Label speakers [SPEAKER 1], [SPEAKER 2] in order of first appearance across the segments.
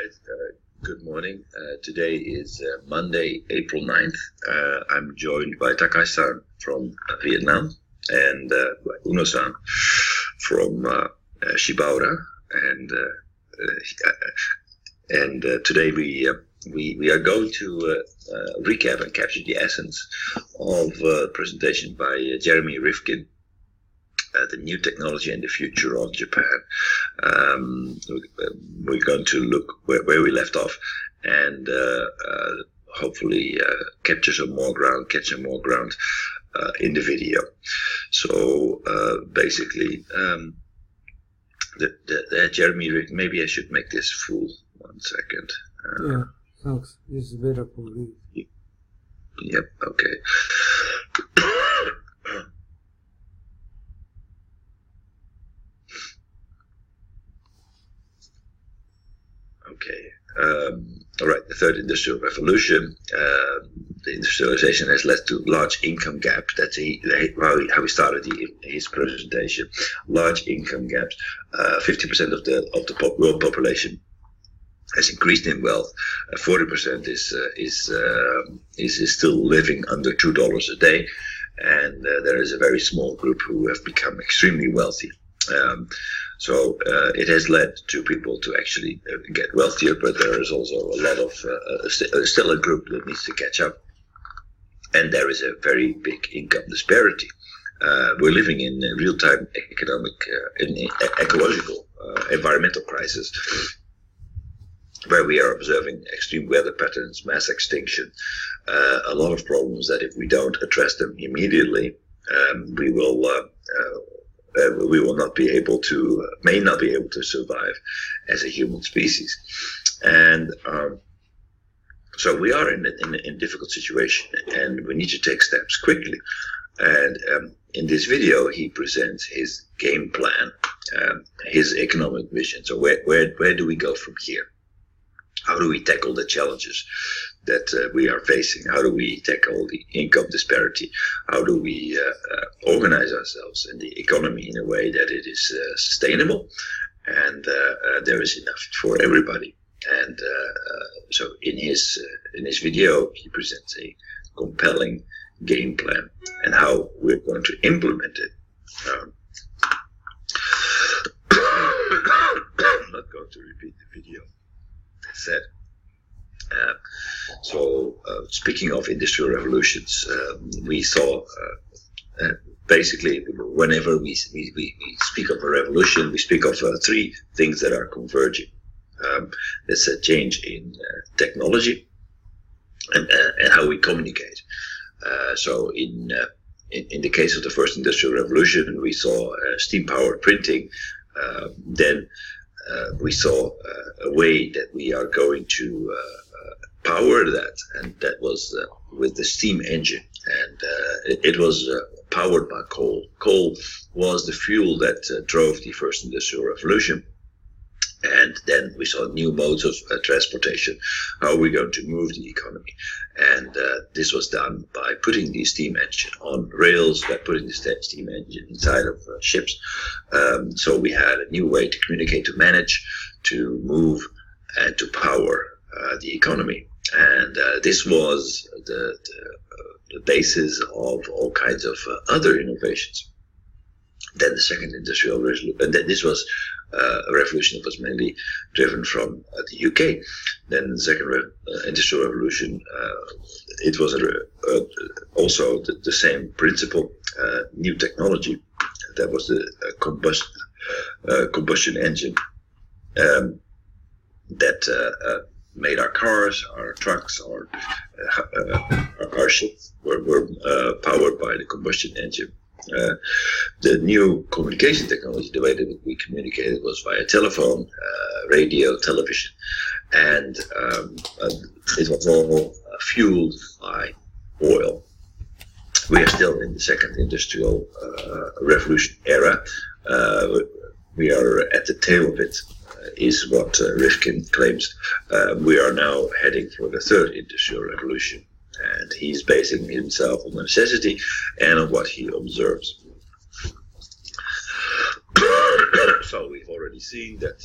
[SPEAKER 1] right. Good morning. Today is Monday, April 9th. I'm joined by Takai-san from Vietnam and by Unno-san from Shibaura. And today we are going to recap and capture the essence of a presentation by Jeremy Rifkin, the new technology and the future of Japan. We're going to look where we left off and hopefully catch some more ground in the video. So basically, Jeremy, maybe I should make this full. 1 second.
[SPEAKER 2] Yeah, thanks. This is better for me.
[SPEAKER 1] Yep, okay. Okay. All right. The third industrial revolution. The industrialization has led to large income gap. That's how he started his presentation. Large income gaps. 50% of the world population has increased in wealth. 40% is still living under $2 a day, and there is a very small group who have become extremely wealthy. So it has led to people to actually get wealthier, but there is also a lot of still a group that needs to catch up, and there is a very big income disparity. We're living in a real-time economic, ecological, environmental crisis, where we are observing extreme weather patterns, mass extinction, a lot of problems that if we don't address them immediately, we will not be able to, may not be able to survive as a human species. And so we are in a difficult situation, and we need to take steps quickly. And in this video, he presents his game plan, his economic vision. So where do we go from here? How do we tackle the challenges that we are facing? How do we tackle the income disparity? How do we organize ourselves in the economy in a way that it is sustainable and there is enough for everybody? And so in his video, he presents a compelling game plan and how we're going to implement it. I'm not going to repeat the video. Said. Speaking of industrial revolutions, we saw basically whenever we speak of a revolution, we speak of three things that are converging. That's a change in technology and how we communicate. So in the case of the first industrial revolution, we saw steam-powered printing. Then we saw a way that we are going to power that, and that was with the steam engine, and it was powered by coal. Coal was the fuel that drove the first industrial revolution. And then we saw new modes of transportation. How are we going to move the economy? And this was done by putting the steam engine on rails, by putting the steam engine inside of ships. So we had a new way to communicate, to manage, to move, and to power the economy. And this was the basis of all kinds of other innovations. Then the second industrial revolution, and then this was a revolution that was mainly driven from the UK. Then the second industrial revolution, it was also the same principle, new technology. That was the combustion engine that made our cars, our trucks, our ships were powered by the combustion engine. The new communication technology, the way that we communicated was via telephone, radio, television, and it was all fueled by oil. We are still in the second industrial revolution era. We are at the tail of it, is what Rifkin claims. We are now heading for the third industrial revolution. And he's basing himself on the necessity and on what he observes. So we've already already seen that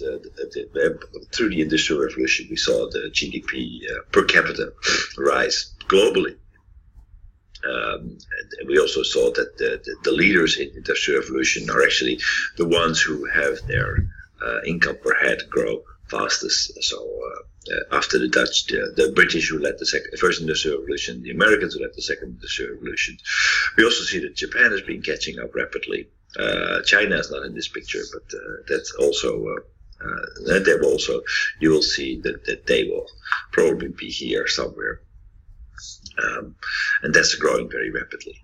[SPEAKER 1] through the Industrial Revolution, we saw the GDP per capita rise globally. And we also saw that the leaders in the Industrial Revolution are actually the ones who have their income per head grow fastest. So after the Dutch, the British who led the first Industrial Revolution, the Americans who led the second Industrial Revolution. We also see that Japan has been catching up rapidly. China is not in this picture, but that's also you will see that they will probably be here somewhere. And that's growing very rapidly.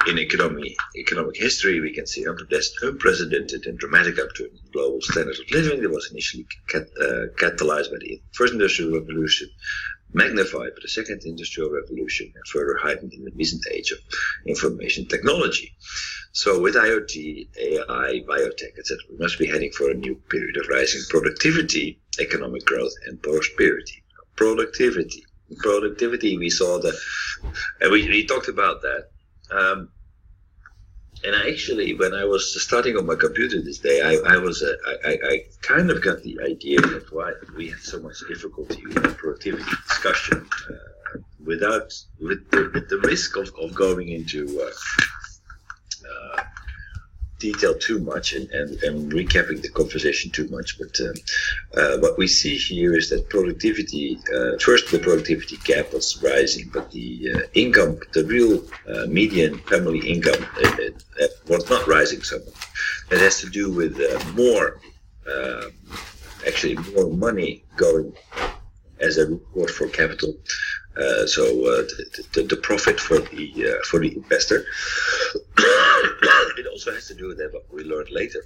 [SPEAKER 1] In economic history, we can see unprecedented and dramatic upturn in global standards of living that was initially catalyzed by the first industrial revolution, magnified by the second industrial revolution, and further heightened in the recent age of information technology. So with IoT, AI, biotech, etc., we must be heading for a new period of rising productivity, economic growth, and prosperity. Productivity, we saw that, and we talked about that. And actually, when I was starting on my computer this day, I kind of got the idea that why we had so much difficulty with the productivity discussion with the risk of going into detail too much and recapping the conversation too much. But what we see here is that productivity, first the productivity gap was rising, but the income, the real median family income was not rising so much. It has to do with more money going as a reward for capital. So the profit for the investor. It also has to do with that, what we learned later,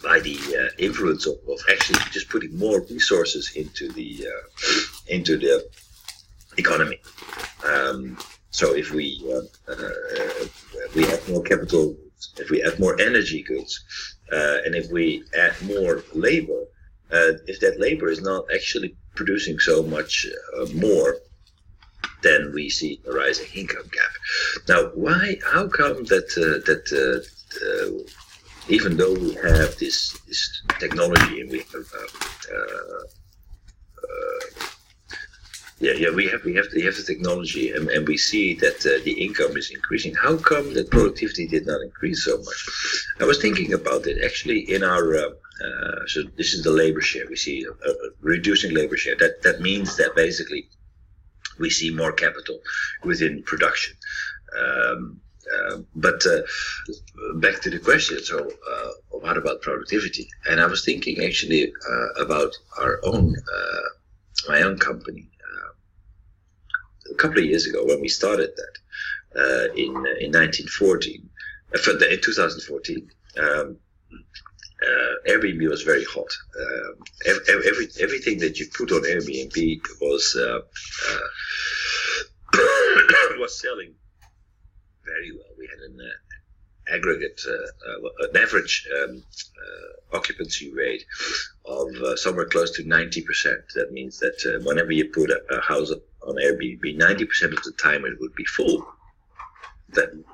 [SPEAKER 1] by the influence of actually just putting more resources into the economy. So if we add more capital, if we add more energy goods, and if we add more labor, if that labor is not actually producing so much more, then we see a rising income gap. Now, how come that even though we have this technology and we have we have the technology and we see that the income is increasing, how come that productivity did not increase so much? I was thinking about it actually in our so this is the labor share. We see reducing labor share. That means that basically we see more capital within production. But back to the question, so what about productivity? And I was thinking actually about my own company. A couple of years ago when we started that in 2014, Airbnb was very hot. Everything that you put on Airbnb was was selling very well. We had an average occupancy rate of somewhere close to 90%. That means that whenever you put a house up on Airbnb, 90% of the time it would be full. Then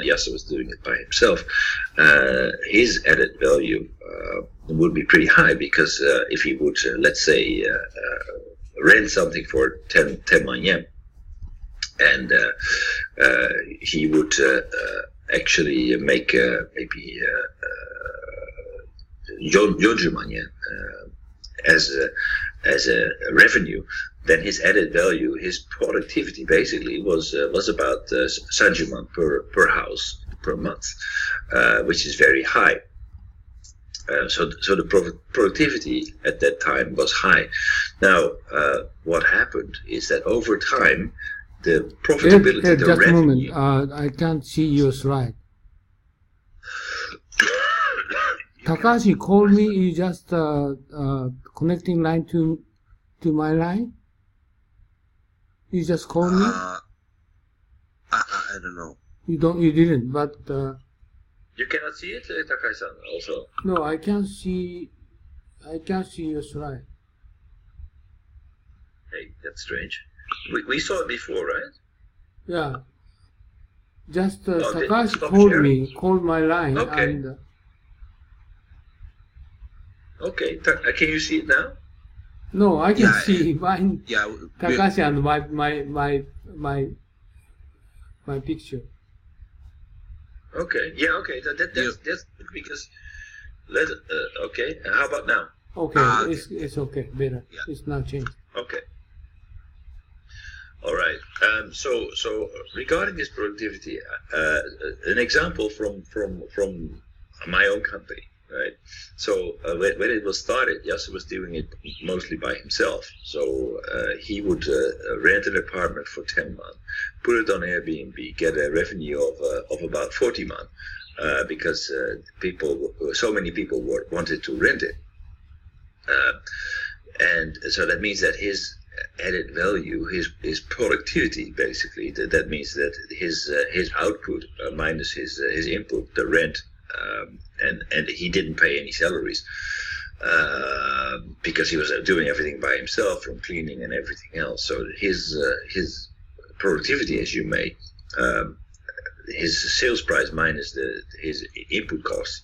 [SPEAKER 1] Yasser was doing it by himself. His added value would be pretty high, because if he would, let's say, rent something for 10 man yen, and he would actually make maybe 40 man yen as a revenue, then his added value, his productivity basically was about 30 man per house per month, which is very high. So the productivity at that time was high. Now, what happened is that over time, the profitability, the
[SPEAKER 2] just
[SPEAKER 1] revenue.
[SPEAKER 2] a moment, I can't see your slide. Takashi called me. You just connecting line to my line. You just called me.
[SPEAKER 3] I don't know.
[SPEAKER 2] You didn't. But
[SPEAKER 1] You cannot see it, Takai-san. Also.
[SPEAKER 2] no, I can't see. I can't see your slide.
[SPEAKER 1] Hey, that's strange. We saw it before, right?
[SPEAKER 2] Yeah. Just
[SPEAKER 1] Oh,
[SPEAKER 2] Takashi
[SPEAKER 1] stop
[SPEAKER 2] called
[SPEAKER 1] sharing.
[SPEAKER 2] me, called my line,
[SPEAKER 1] Okay.
[SPEAKER 2] and
[SPEAKER 1] Okay, can you see it now?
[SPEAKER 2] no, I can
[SPEAKER 3] Yeah,
[SPEAKER 2] see mine,
[SPEAKER 3] yeah.
[SPEAKER 2] Takashi and my picture.
[SPEAKER 1] Okay, yeah, okay. That's because okay. How about now?
[SPEAKER 2] Okay,
[SPEAKER 3] Okay.
[SPEAKER 2] it's okay, better.
[SPEAKER 3] Yeah.
[SPEAKER 2] It's now changed.
[SPEAKER 1] Okay. All right. So regarding this productivity, an example from my own company, right? So when it was started, Yasu was doing it mostly by himself. So he would rent an apartment for 10 months, put it on Airbnb, get a revenue of about 40 months, because so many people wanted to rent it. And so that means that his added value, his productivity, basically, that means that his output minus his input, the rent, and he didn't pay any salaries, because he was doing everything by himself, from cleaning and everything else. So his productivity, as you may, his sales price minus his input cost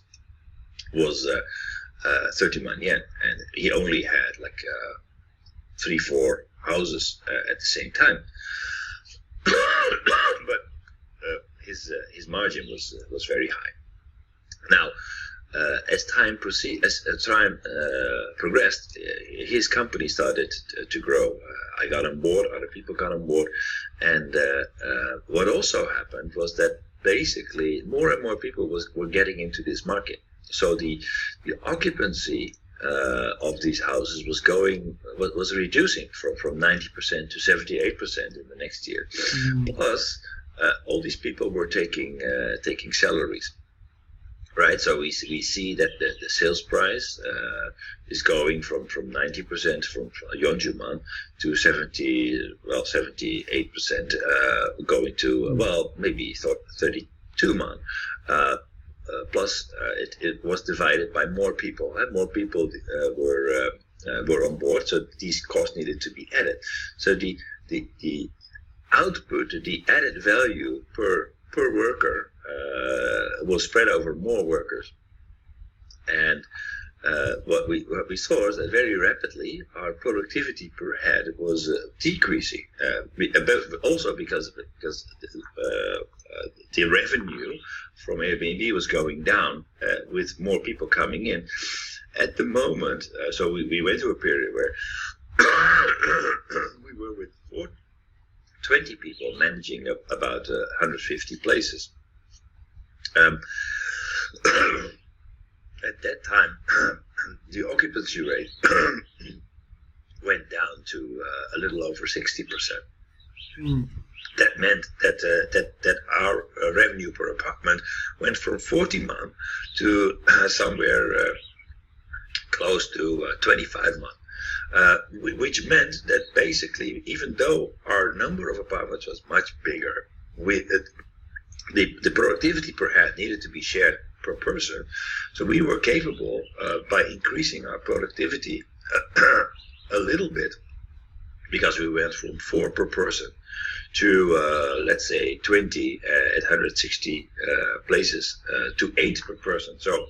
[SPEAKER 1] was 30 man yen, and he only had like 3-4 houses at the same time. But his margin was very high. Now, as time progressed, his company started to grow. I got on board, other people got on board, and what also happened was that basically more and more people were getting into this market. So the occupancy of these houses was reducing from 90% to 78% in the next year. Plus, all these people were taking salaries. Right, so we see that the sales price is going from 90% from Yonjuman to 78%, going to maybe 32 man. Plus, it was divided by more people. More people were on board, so these costs needed to be added. So the output, the added value per worker was spread over more workers, and what we saw is that very rapidly our productivity per head was decreasing, also because the revenue from Airbnb was going down with more people coming in. At the moment, so we went through a period where we were with 20 people managing about 150 places. At that time, the occupancy rate went down to a little over 60%. That meant that our revenue per apartment went from 40 man to somewhere close to 25 man. Which meant that basically, even though our number of apartments was much bigger, the productivity per head needed to be shared per person. So we were capable, by increasing our productivity a little bit, because we went from 4 per person to, let's say, 20 at 160 places to 8 per person. So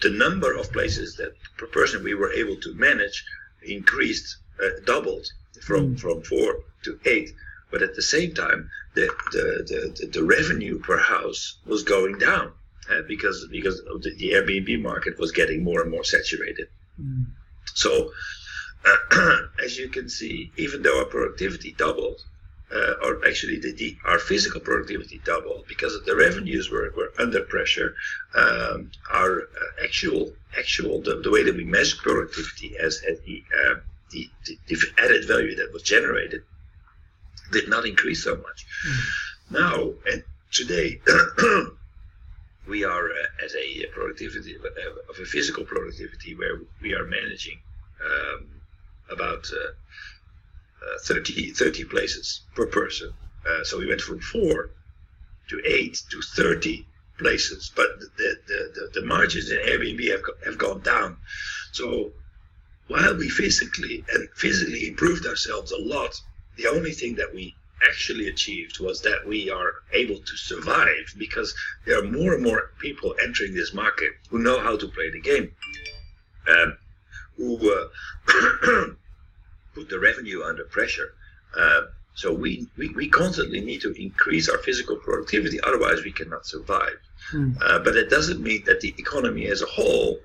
[SPEAKER 1] the number of places that per person we were able to manage increased, doubled from 4 to 8. But at the same time, the revenue per house was going down because the Airbnb market was getting more and more saturated. So as you can see, even though our productivity doubled, or actually our physical productivity doubled because the revenues were under pressure, our actual the way that we measure productivity as the added value that was generated did not increase so much. Now, and today, we are at a productivity of a physical productivity where we are managing about 30 places per person. So we went from 4 to 8 to 30 places, but the margins in Airbnb have gone down. So while we physically improved ourselves a lot, the only thing that we actually achieved was that we are able to survive because there are more and more people entering this market who know how to play the game, who put the revenue under pressure. So we constantly need to increase our physical productivity, otherwise we cannot survive. But it doesn't mean that the economy as a whole,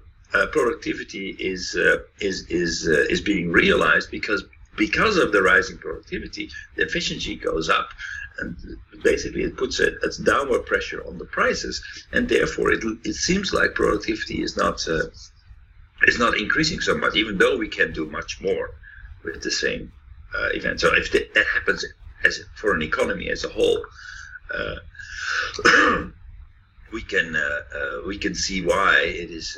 [SPEAKER 1] productivity is being realized, because of the rising productivity, the efficiency goes up, and basically it puts a downward pressure on the prices, and therefore it seems like productivity is not increasing so much, even though we can do much more with the same event. So if that happens for an economy as a whole, we can see why it is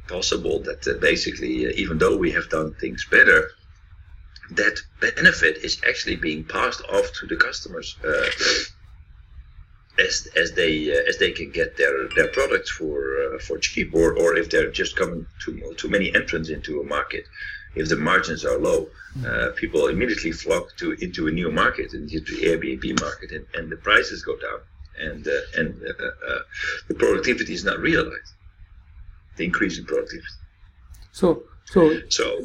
[SPEAKER 1] possible that basically, even though we have done things better, that benefit is actually being passed off to the customers as they can get their products for cheap, or if they're just coming too many entrants into a market. If the margins are low, people immediately flock into a new market, into the Airbnb market, and the prices go down, and the productivity is not realized. The increase in productivity.
[SPEAKER 2] So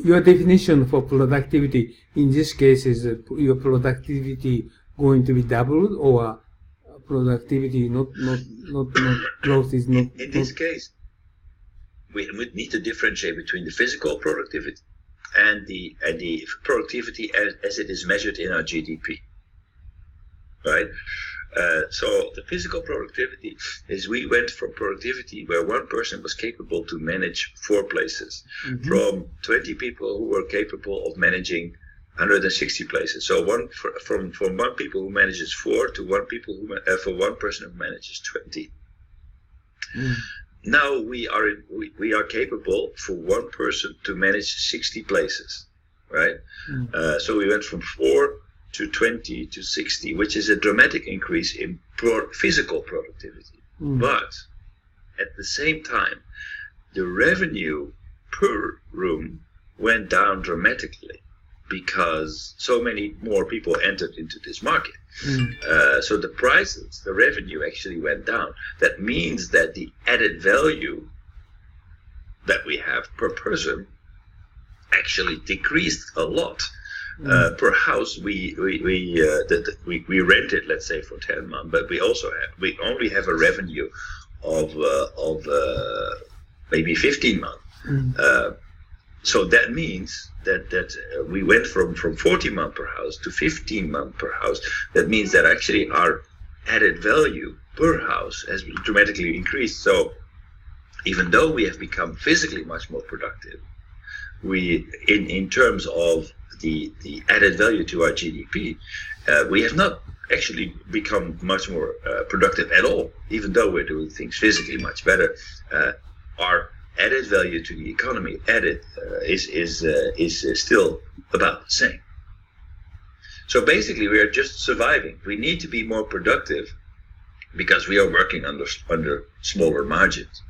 [SPEAKER 2] your definition for productivity in this case is your productivity going to be doubled, or productivity not growth is not.
[SPEAKER 1] In this case, we need to differentiate between the physical productivity and the productivity as it is measured in our GDP, right? So the physical productivity is, we went from productivity where one person was capable to manage 4 places, from 20 people who were capable of managing 160 places. So from one people who manages 4 to for one person who manages 20. Now we are capable for one person to manage 60 places, right? So we went from 4 to 20 to 60, which is a dramatic increase in physical productivity. But at the same time, the revenue per room went down dramatically because so many more people entered into this market. So the prices, the revenue actually went down. That means that the added value that we have per person actually decreased a lot. Per house, we rent it, let's say, for 10 months, but we only have a revenue of maybe 15 months. So that means that we went from 40 months per house to 15 months per house. That means that actually our added value per house has dramatically increased. So even though we have become physically much more productive, we, in terms of the added value to our GDP, we have not actually become much more productive at all. Even though we're doing things physically much better, our added value to the economy is still about the same. So basically, we are just surviving. We need to be more productive because we are working under smaller margins.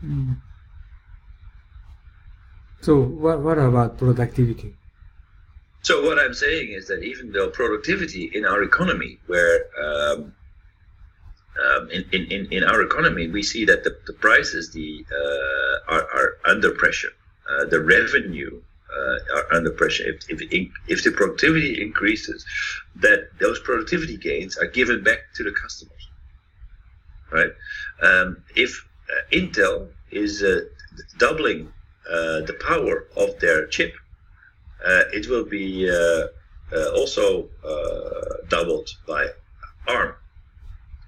[SPEAKER 2] So what about productivity?
[SPEAKER 1] So what I'm saying is that even though productivity in our economy, where in our economy we see that the prices are under pressure, the revenue are under pressure. If the productivity increases, that those productivity gains are given back to the customers, right? If Intel is doubling the power of their chip, it will be also doubled by ARM.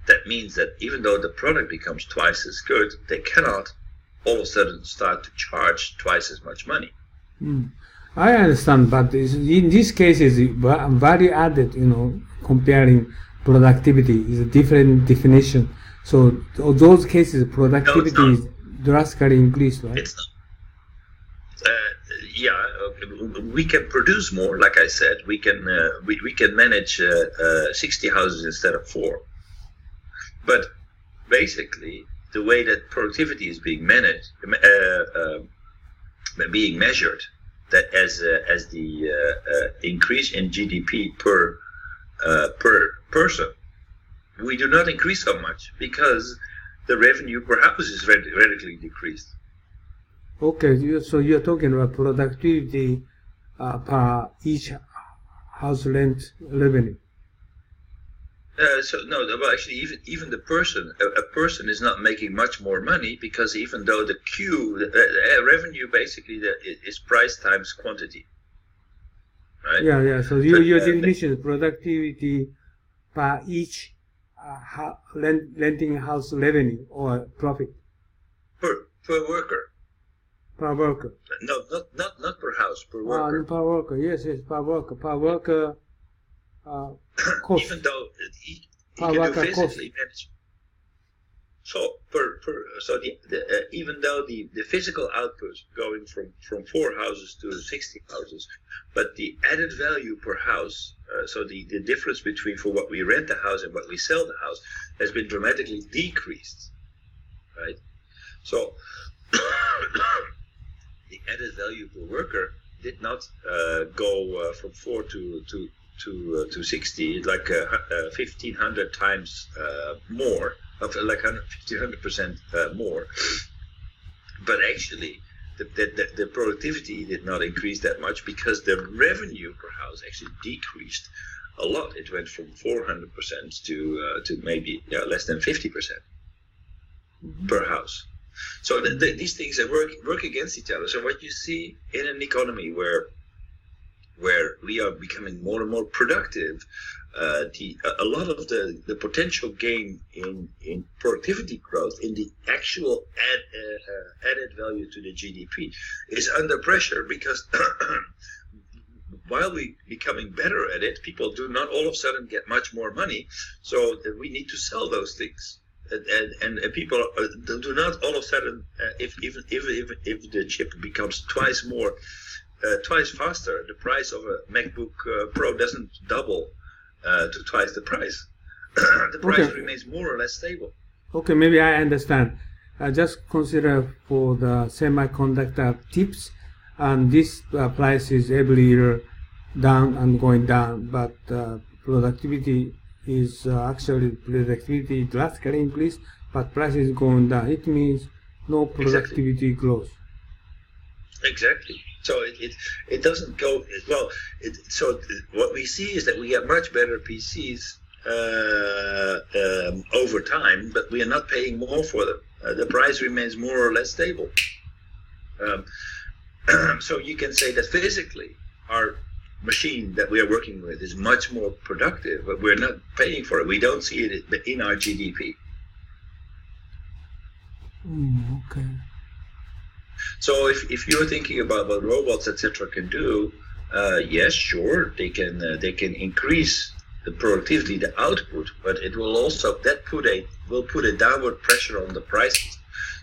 [SPEAKER 1] That means that even though the product becomes twice as good, they cannot all of a sudden start to charge twice as much money.
[SPEAKER 2] I understand, but in this case, value added, comparing productivity is a different definition. So those cases, productivity is drastically increased, right?
[SPEAKER 1] It's not. We can produce more. Like I said, we can manage 60 houses instead of 4. But basically, the way that productivity is being measured that as the increase in GDP per person, we do not increase so much because the revenue per house is radically decreased.
[SPEAKER 2] Okay, so you're talking about productivity per each house rent revenue.
[SPEAKER 1] Well, actually, even the person, a person is not making much more money because even though the revenue basically is price times quantity, right?
[SPEAKER 2] Yeah. So your definition is productivity per each renting house revenue or profit.
[SPEAKER 1] Per worker.
[SPEAKER 2] Per worker.
[SPEAKER 1] No, not per house, per worker.
[SPEAKER 2] Per worker, yes, per worker. Per worker cost.
[SPEAKER 1] Even though he
[SPEAKER 2] per
[SPEAKER 1] can do
[SPEAKER 2] worker
[SPEAKER 1] physically manage. So even though the physical output going from 4 houses to 60 houses, but the added value per house, so the difference between for what we rent the house and what we sell the house has been dramatically decreased, right? So the added value per worker did not go from 4 to 60, like 1,500 times more, of like 100% more. But actually, the productivity did not increase that much because the revenue per house actually decreased a lot. It went from 400% to maybe less than 50% per house. So these things work against each other. So what you see in an economy where we are becoming more and more productive, a lot of the potential gain in productivity growth, in the actual added value to the GDP, is under pressure because while we becoming better at it, people do not all of a sudden get much more money, so we need to sell those things. And people do not all of a sudden, if the chip becomes twice faster, the price of a MacBook Pro doesn't double to twice the price. The price remains more or less stable.
[SPEAKER 2] Okay, maybe I understand. Just consider for the semiconductor chips, and this price is every year down and going down, but productivity is actually drastically increased, but price is going down. It means no productivity growth.
[SPEAKER 1] Exactly. So it doesn't go well. So what we see is that we get much better PCs over time, but we are not paying more for them. The price remains more or less stable. So you can say that physically our machine that we are working with is much more productive, but we're not paying for it. We don't see it in our GDP.
[SPEAKER 2] Okay.
[SPEAKER 1] So if you're thinking about what robots etc. can do, yes, sure, they can increase the productivity, the output, but it will also put a downward pressure on the prices.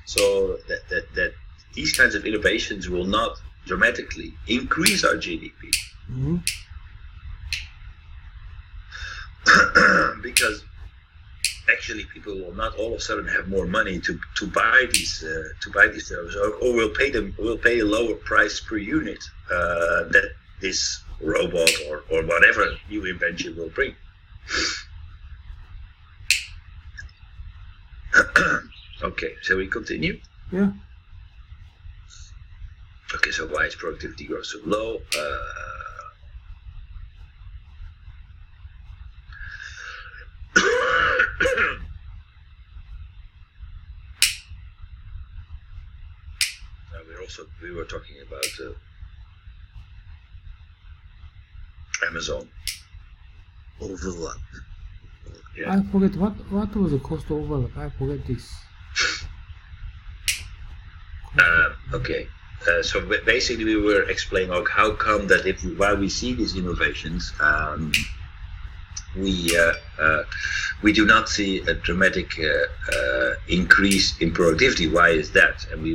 [SPEAKER 1] So that these kinds of innovations will not dramatically increase our GDP.
[SPEAKER 2] Mm-hmm.
[SPEAKER 1] Because actually people will not all of a sudden have more money to buy these services, or will pay a lower price per unit that this robot or whatever new invention will bring. Okay, shall we continue?
[SPEAKER 2] Yeah.
[SPEAKER 1] Okay, so why is productivity growth so low? We were talking about Amazon
[SPEAKER 3] overlap.
[SPEAKER 1] Yeah.
[SPEAKER 2] I forget what was the cost overlap. I forget this.
[SPEAKER 1] Okay. So basically, we were explaining how come that while we see these innovations, we do not see a dramatic increase in productivity. Why is that? And we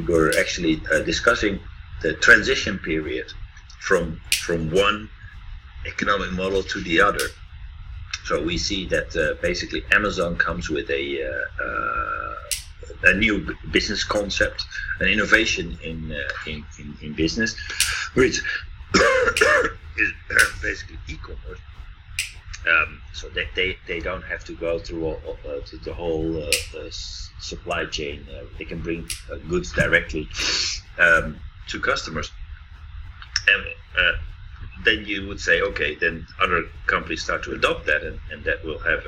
[SPEAKER 1] were actually discussing the transition period from one economic model to the other. So we see that basically Amazon comes with a a new business concept, an innovation in business, which is basically e-commerce. So they don't have to go through to the whole supply chain. They can bring goods directly to customers. And then you would say, okay, then other companies start to adopt that, and that will have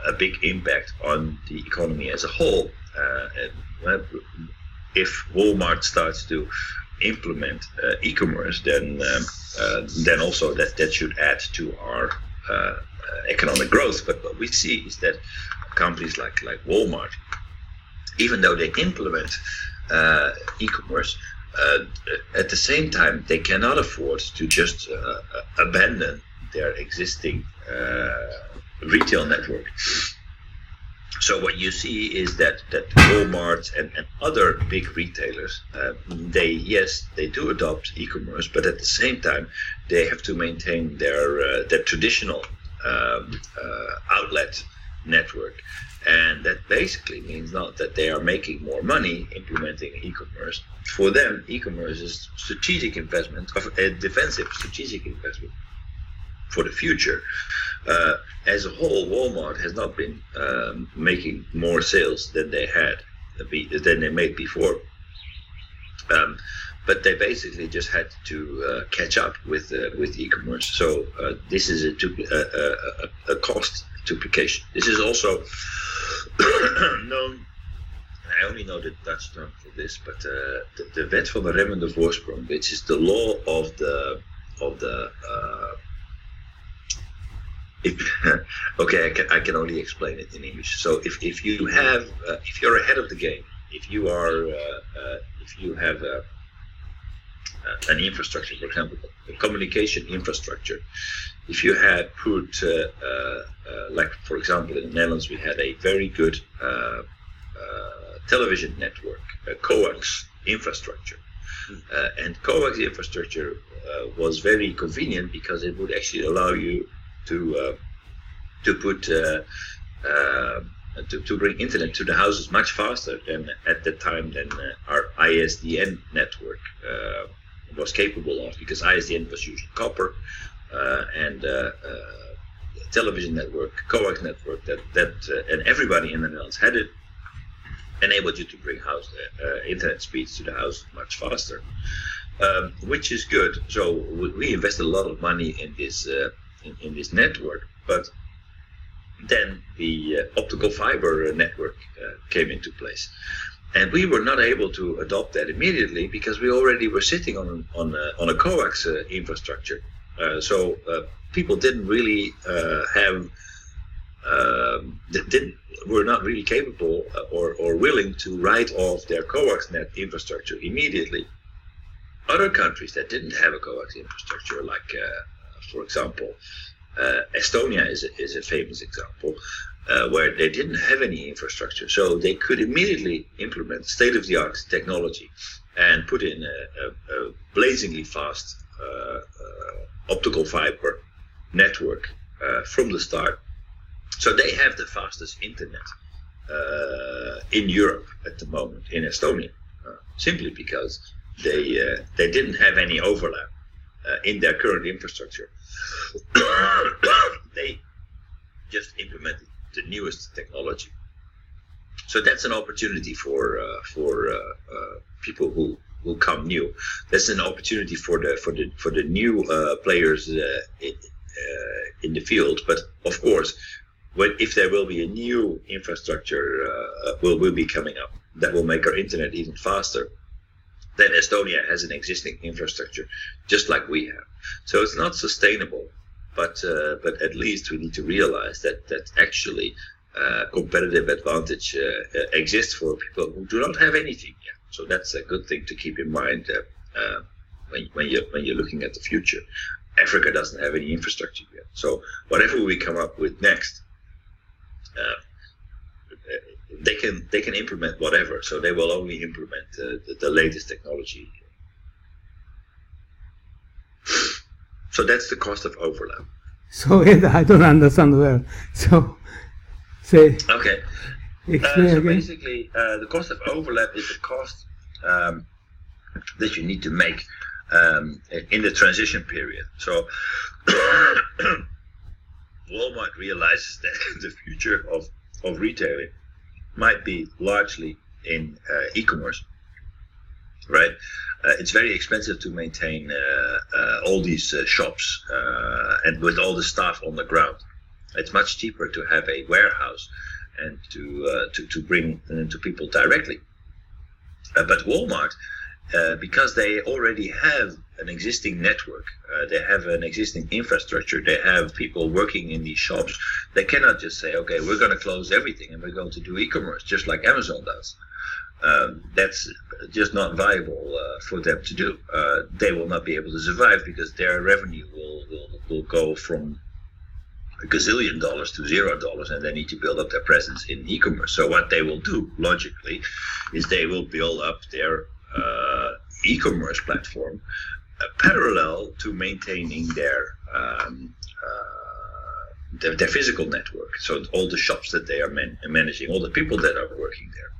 [SPEAKER 1] a big impact on the economy as a whole. If Walmart starts to implement e-commerce, then also that should add to our economic growth. But what we see is that companies like Walmart, even though they implement e-commerce, at the same time they cannot afford to just abandon their existing retail network. So what you see is that Walmart and other big retailers, they do adopt e-commerce, but at the same time they have to maintain their traditional outlet network, and that basically means not that they are making more money implementing e-commerce. For them, e-commerce is strategic investment, a defensive strategic investment for the future. As a whole, Walmart has not been making more sales than they made before, but they basically just had to catch up with e-commerce. So this is a cost duplication. This is also known. I only know the Dutch term for this, but the wet van de remmende voorsprong, which is the law of the okay, I can only explain it in English. So if you're ahead of the game, if you have an infrastructure, for example, a communication infrastructure, if you had put, like for example in the Netherlands, we had a very good television network, a coax infrastructure, and coax infrastructure was very convenient because it would actually allow you to bring internet to the houses much faster than at the time than our ISDN network was capable of, because ISDN was using copper, and television network, coax network, that and everybody in the Netherlands had it, enabled you to bring internet speeds to the house much faster, which is good. So we invested a lot of money in this network, but then the optical fiber network came into place, and we were not able to adopt that immediately because we already were sitting on a coax infrastructure. So people didn't really were not really capable or willing to write off their coax net infrastructure immediately. Other countries that didn't have a coax infrastructure, like for example, Estonia is a famous example, where they didn't have any infrastructure, so they could immediately implement state-of-the-art technology and put in a blazingly fast optical fiber network from the start. So they have the fastest internet in Europe at the moment in Estonia, simply because they didn't have any overlap in their current infrastructure. They just implemented the newest technology. So that's an opportunity for people who come new. That's an opportunity for the new players in the field. But of course, if there will be a new infrastructure will be coming up that will make our internet even faster, then Estonia has an existing infrastructure, just like we have. So it's not sustainable, but at least we need to realize that actually competitive advantage exists for people who do not have anything yet. So that's a good thing to keep in mind when you're looking at the future. Africa doesn't have any infrastructure yet. So whatever we come up with next, they can implement whatever. So they will only implement the latest technology. So that's the cost of overlap.
[SPEAKER 2] So I don't understand well. So say.
[SPEAKER 1] Okay.
[SPEAKER 2] Explain
[SPEAKER 1] So
[SPEAKER 2] again.
[SPEAKER 1] basically, the cost of overlap is the cost that you need to make in the transition period. So Walmart realizes that the future of retailing might be largely in e-commerce, right? It's very expensive to maintain all these shops and with all the staff on the ground. It's much cheaper to have a warehouse and to bring to people directly. But Walmart, because they already have an existing network, they have an existing infrastructure, they have people working in these shops, they cannot just say, okay, we're going to close everything and we're going to do e-commerce, just like Amazon does. That's just not viable for them to do. They will not be able to survive because their revenue will go from $1 gazillion to $0, and they need to build up their presence in e-commerce. So what they will do, logically, is they will build up their e-commerce platform parallel to maintaining their physical network. So all the shops that they are managing, all the people that are working there.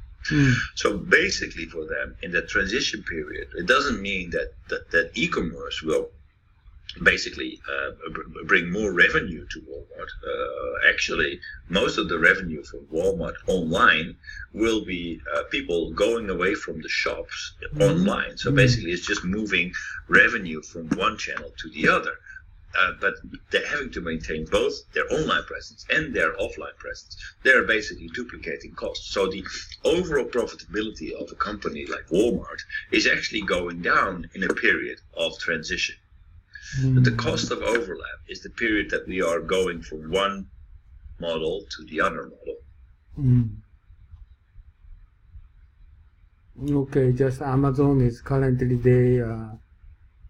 [SPEAKER 1] So basically, for them, in the transition period, it doesn't mean that e-commerce will basically bring more revenue to Walmart. Actually, most of the revenue from Walmart online will be people going away from the shops online. So basically, it's just moving revenue from one channel to the other. But they're having to maintain both their online presence and their offline presence. They're basically duplicating costs. So the overall profitability of a company like Walmart is actually going down in a period of transition. But the cost of overlap is the period that we are going from one model to the other model.
[SPEAKER 2] Okay, just Amazon is currently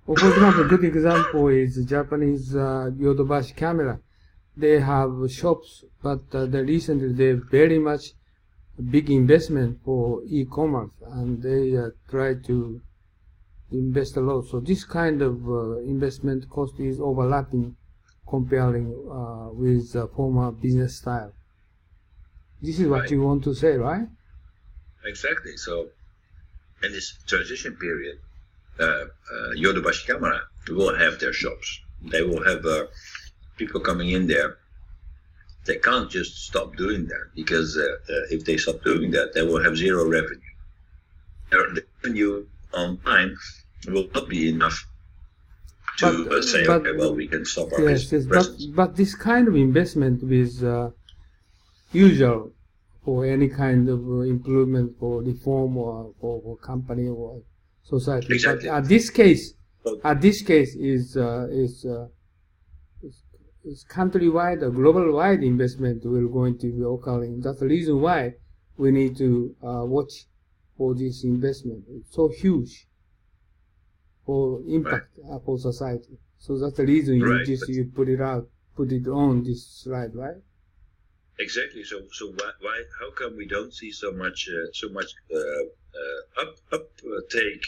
[SPEAKER 2] for example, a good example is Japanese Yodobashi camera. They have shops, but recently they very much big investment for e-commerce, and they try to invest a lot. So this kind of investment cost is overlapping, comparing with former business style. This is what you want to say, right?
[SPEAKER 1] Exactly. So in this transition period, Yodobashi Camera will have their shops. They will have people coming in there. They can't just stop doing that, because if they stop doing that, they will have zero revenue. Their revenue online will not be enough to say, okay, well, we can stop our business.
[SPEAKER 2] But this kind of investment is usual for any kind of improvement or reform or for company or society.
[SPEAKER 1] Exactly.
[SPEAKER 2] But this case is countrywide or global-wide investment will going to be occurring. That's the reason why we need to watch for this investment. It's so huge for impact for society. So that's the reason you put it on this slide, right?
[SPEAKER 1] Exactly. So why? How come we don't see so much uptake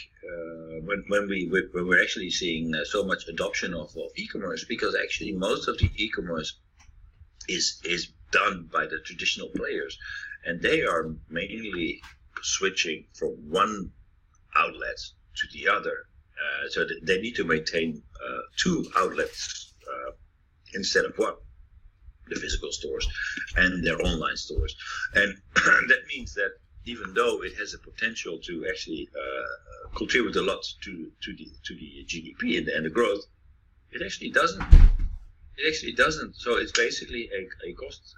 [SPEAKER 1] when we're actually seeing so much adoption of e-commerce? Because actually most of the e-commerce is done by the traditional players, and they are mainly switching from one outlet to the other. So they need to maintain two outlets instead of one. The physical stores and their online stores, and that means that even though it has a potential to actually contribute a lot to the GDP and the growth, it actually doesn't. So it's basically a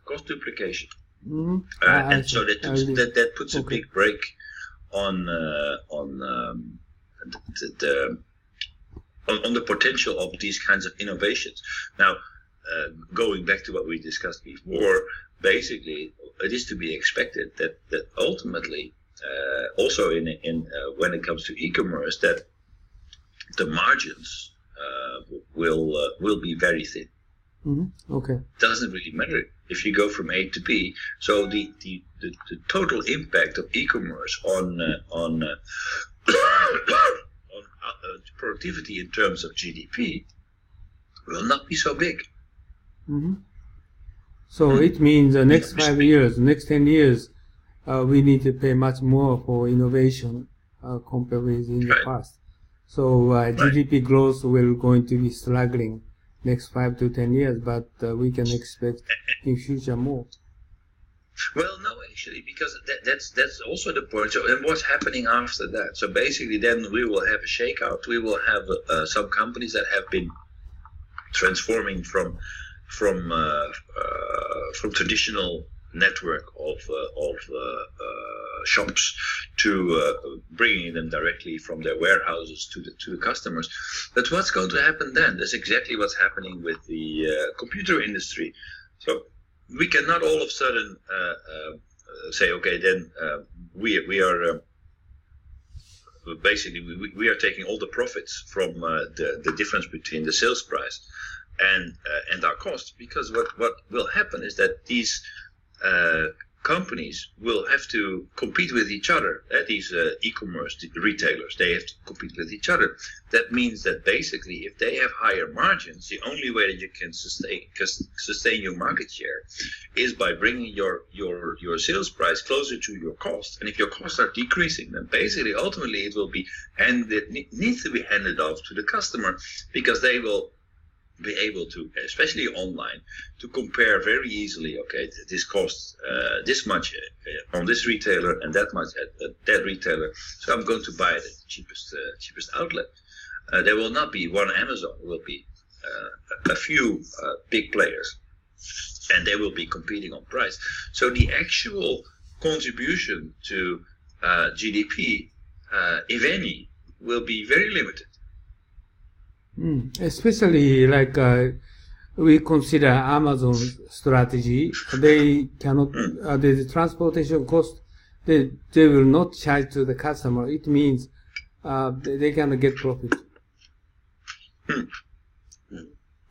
[SPEAKER 1] cost duplication, and so that puts a big break on the potential of these kinds of innovations. Now, going back to what we discussed before, basically it is to be expected that ultimately, also in when it comes to e-commerce, that the margins will be very thin.
[SPEAKER 2] Okay.
[SPEAKER 1] Doesn't really matter if you go from A to B. So the total impact of e-commerce on productivity in terms of GDP will not be so big.
[SPEAKER 2] So it means the next 5 years, next 10 years, we need to pay much more for innovation compared with in the past. So GDP growth will going to be struggling next 5 to 10 years, but we can expect in future more.
[SPEAKER 1] Well, no, actually, because that's also the point. So, and what's happening after that? So basically, then we will have a shakeout. We will have some companies that have been transforming from traditional network of shops to bringing them directly from their warehouses to the customers. But what's going to happen then? That's exactly what's happening with the computer industry. So we cannot all of a sudden say, okay, then we are basically we are taking all the profits from the difference between the sales price and our cost, because what will happen is that these companies will have to compete with each other. These e-commerce retailers, they have to compete with each other. That means that basically, if they have higher margins, the only way that you can sustain your market share is by bringing your sales price closer to your cost. And if your costs are decreasing, then basically, ultimately, it will be needs to be handed off to the customer, because they will be able to, especially online, to compare very easily. Okay, this costs this much on this retailer and that much at that retailer, so I'm going to buy it at the cheapest outlet. There will not be one Amazon. There will be a few big players, and they will be competing on price. So the actual contribution to GDP, if any, will be very limited.
[SPEAKER 2] Especially like we consider Amazon's strategy, they cannot the transportation cost they will not charge to the customer. It means they cannot get profit,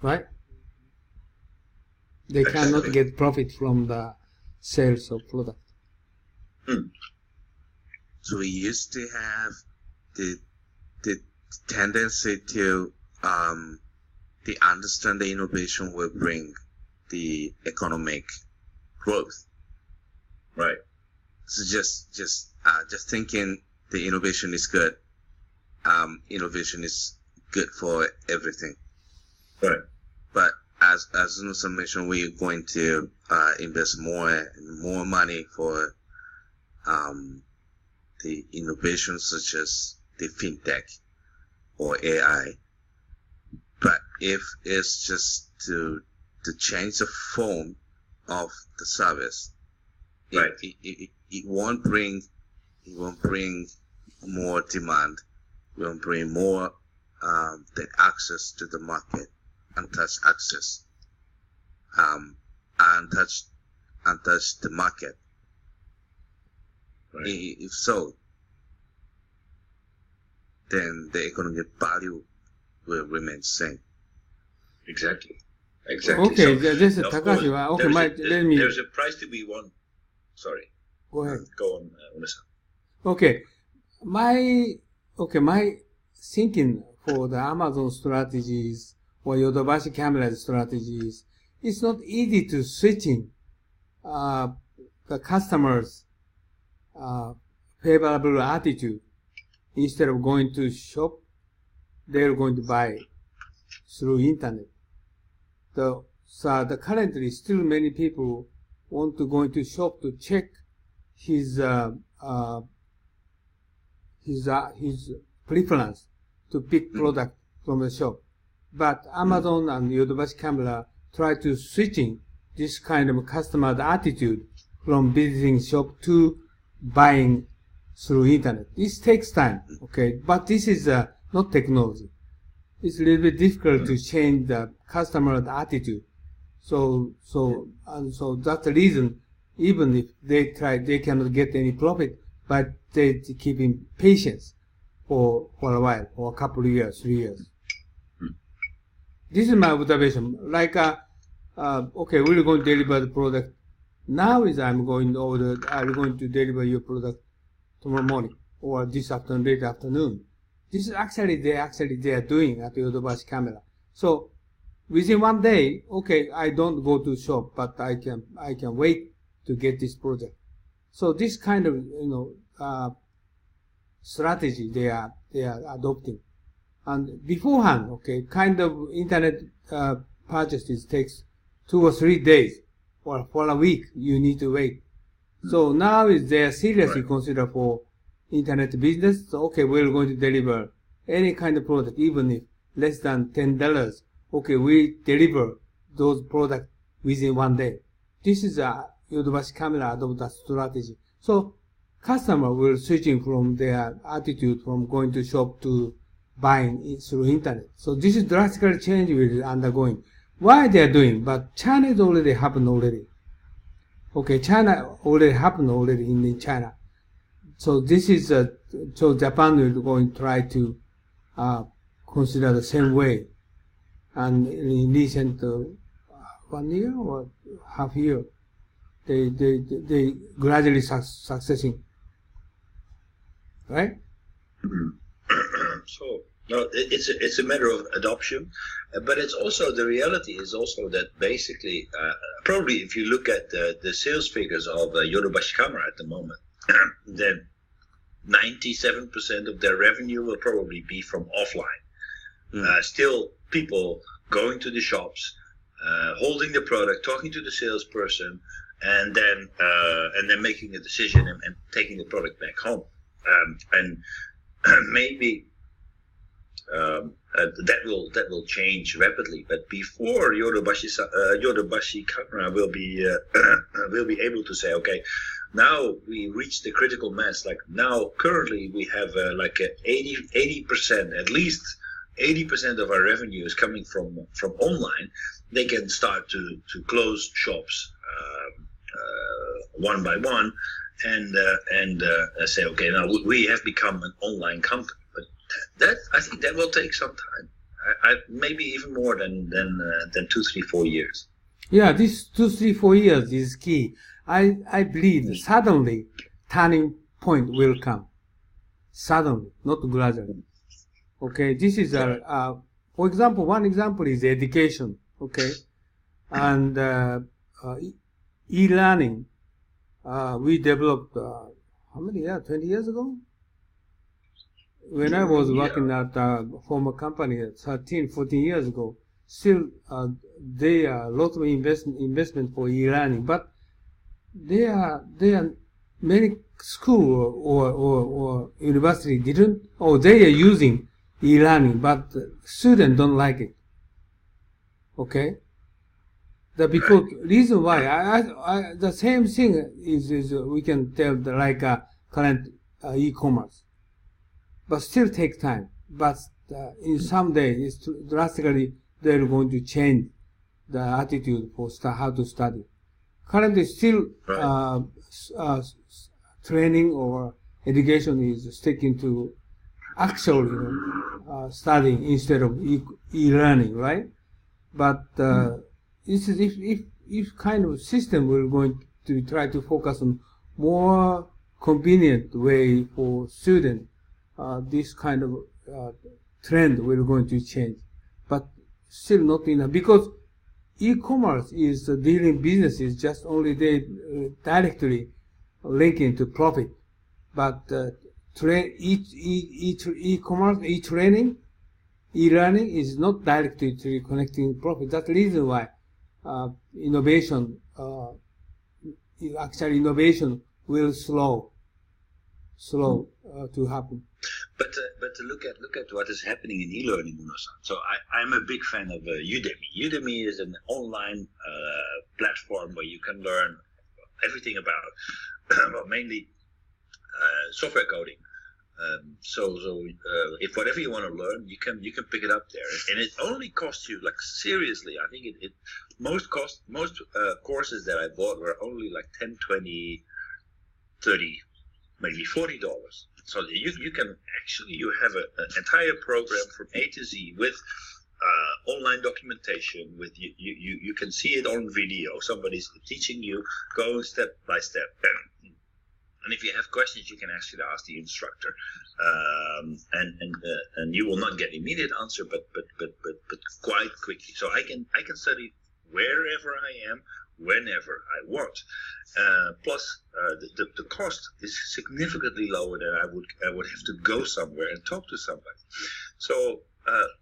[SPEAKER 2] right? They cannot get profit from the sales of product.
[SPEAKER 3] So we used to have the tendency to they understand the innovation will bring the economic growth,
[SPEAKER 1] right?
[SPEAKER 3] So just thinking the innovation is good. Innovation is good for everything,
[SPEAKER 1] right?
[SPEAKER 3] But as Unno mentioned, we're going to invest more money for the innovations such as the fintech or AI. But if it's just to change the form of the service,
[SPEAKER 1] right,
[SPEAKER 3] it won't bring more demand. It won't bring more the access to the market, untouched access, untouched the market.
[SPEAKER 1] Right.
[SPEAKER 3] If so, then the economic value will remain the same.
[SPEAKER 1] Exactly.
[SPEAKER 2] Okay,
[SPEAKER 1] so,
[SPEAKER 2] this is Takashi. Okay, let me.
[SPEAKER 1] There's a price to be won. Sorry.
[SPEAKER 2] Go ahead.
[SPEAKER 1] Go on, Unno-san.
[SPEAKER 2] Okay, my thinking for the Amazon strategies or Yodobashi camera strategies, it's not easy to switching the customers' favorable attitude. Instead of going to shop, they're going to buy through internet. So currently still many people want to go into shop to check his preference to pick product from the shop. But Amazon and Yodobashi camera try to switching this kind of customer attitude from visiting shop to buying through internet. This takes time, okay? But this is not technology. It's a little bit difficult to change the customer attitude. So that's the reason, even if they try, they cannot get any profit, but they keep in patience for a while, for a couple of years, 3 years. This is my observation. Like, okay, we're going to deliver the product. Now I'm going to deliver your product tomorrow morning or this afternoon, late afternoon. This is actually they are doing at the Yodobashi camera. So within 1 day, okay, I don't go to shop, but I can wait to get this product. So this kind of strategy they are adopting. And beforehand, okay, kind of internet purchases takes 2 or 3 days, or for a week you need to wait. So now they are seriously consider for internet business. So okay, we're going to deliver any kind of product, even if less than $10. Okay, we deliver those products within 1 day. This is a Yodobashi camera adopt that strategy. So customer will switching from their attitude from going to shop to buying through internet. So this is drastically change will undergoing. Why they are doing? But China is already happened already. Okay, China already happened already in China. So this is so Japan is going to try to consider the same way. And in recent 1 year or half year, they gradually successing, right?
[SPEAKER 1] So no, it's a matter of adoption, but it's also the reality is also that basically probably if you look at the sales figures of Yodobashi camera at the moment, then 97% of their revenue will probably be from offline. Still, people going to the shops, holding the product, talking to the salesperson, and then making a decision and taking the product back home. And maybe that will change rapidly. But before Yodobashi camera will be able to say, okay, now we reach the critical mass. Like now, currently we have like 80%, at least 80% of our revenue is coming from online. They can start to close shops one by one, and say, okay, now we have become an online company. But that I think that will take some time. Maybe even more than 2, 3, 4 years.
[SPEAKER 2] Yeah, this 2, 3, 4 years is key. I believe suddenly turning point will come. Suddenly, not gradually. Okay, this is for example, one example is education. Okay, and e-learning. We developed how many years? 20 years ago. When I was working at a former company 13, 14 years ago, still there are a lot of investment for e-learning, but there are many school or university didn't, or they are using e-learning, but students don't like it. Okay, because reason why I the same thing is we can tell like current e-commerce, but still take time. But in some days, it's drastically they're going to change the attitude for how to study. Currently, still training or education is sticking to actual studying instead of e-learning, right? But this is if kind of system we're going to try to focus on more convenient way for students, this kind of trend we're going to change, but still not enough, because e-commerce is dealing businesses just only they directly linking to profit, but e-commerce, e-training, e-learning is not directly to connecting profit. That's the reason why innovation will slow to happen.
[SPEAKER 1] But to look at what is happening in e-learning, Unno-san. So I'm a big fan of Udemy. Udemy is an online platform where you can learn everything about, well, mainly software coding. So if whatever you want to learn, you can pick it up there, and it only costs you, like, seriously, I think most courses that I bought were only like $10, $20, $30, maybe $40. So you can actually, you have an entire program from A to Z with online documentation. With you can see it on video. Somebody's teaching you, going step by step. And if you have questions, you can actually ask the instructor, and you will not get immediate answer, but quite quickly. So I can study wherever I am, whenever I want. Plus, the cost is significantly lower than I would have to go somewhere and talk to somebody. So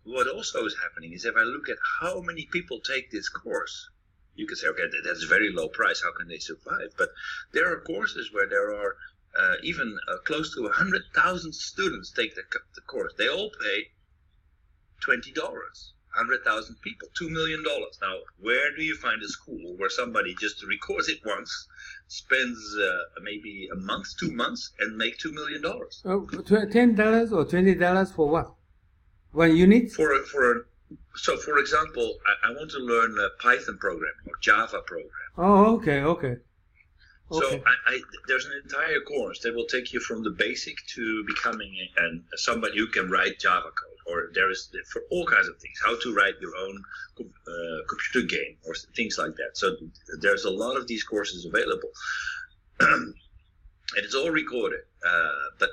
[SPEAKER 1] what also is happening is if I look at how many people take this course, you can say, okay, that's a very low price. How can they survive? But there are courses where there are even close to 100,000 students take the course. They all pay $20. 100,000 people, $2 million. Now, where do you find a school where somebody just records it once, spends maybe a month, 2 months, and make $2 million?
[SPEAKER 2] $10 or $20 for what? 1 unit?
[SPEAKER 1] So, for example, I want to learn Python programming or Java programming.
[SPEAKER 2] Oh, okay.
[SPEAKER 1] So there's an entire course that will take you from the basic to becoming somebody who can write Java code. Or there is for all kinds of things, how to write your own computer game or things like that. So there's a lot of these courses available. And it's all recorded, but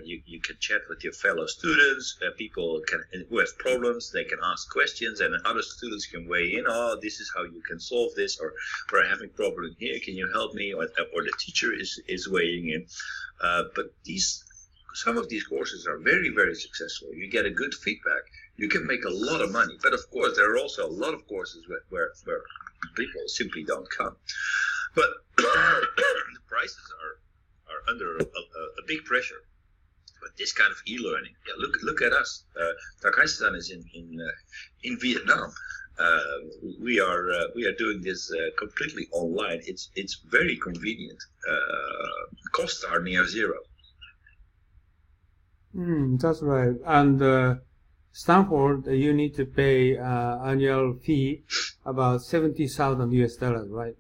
[SPEAKER 1] you can chat with your fellow students. People who have problems, they can ask questions, and other students can weigh in. Oh, this is how you can solve this, or we're having a problem here. Can you help me? Or the teacher is weighing in. But some of these courses are very, very successful. You get a good feedback. You can make a lot of money. But of course, there are also a lot of courses where people simply don't come. But the prices are under a big pressure. But this kind of e-learning, look at us. Turkmenistan is in Vietnam. We are doing this completely online. It's very convenient. Costs are near zero.
[SPEAKER 2] That's right. And Stanford, you need to pay annual fee about $70,000, right?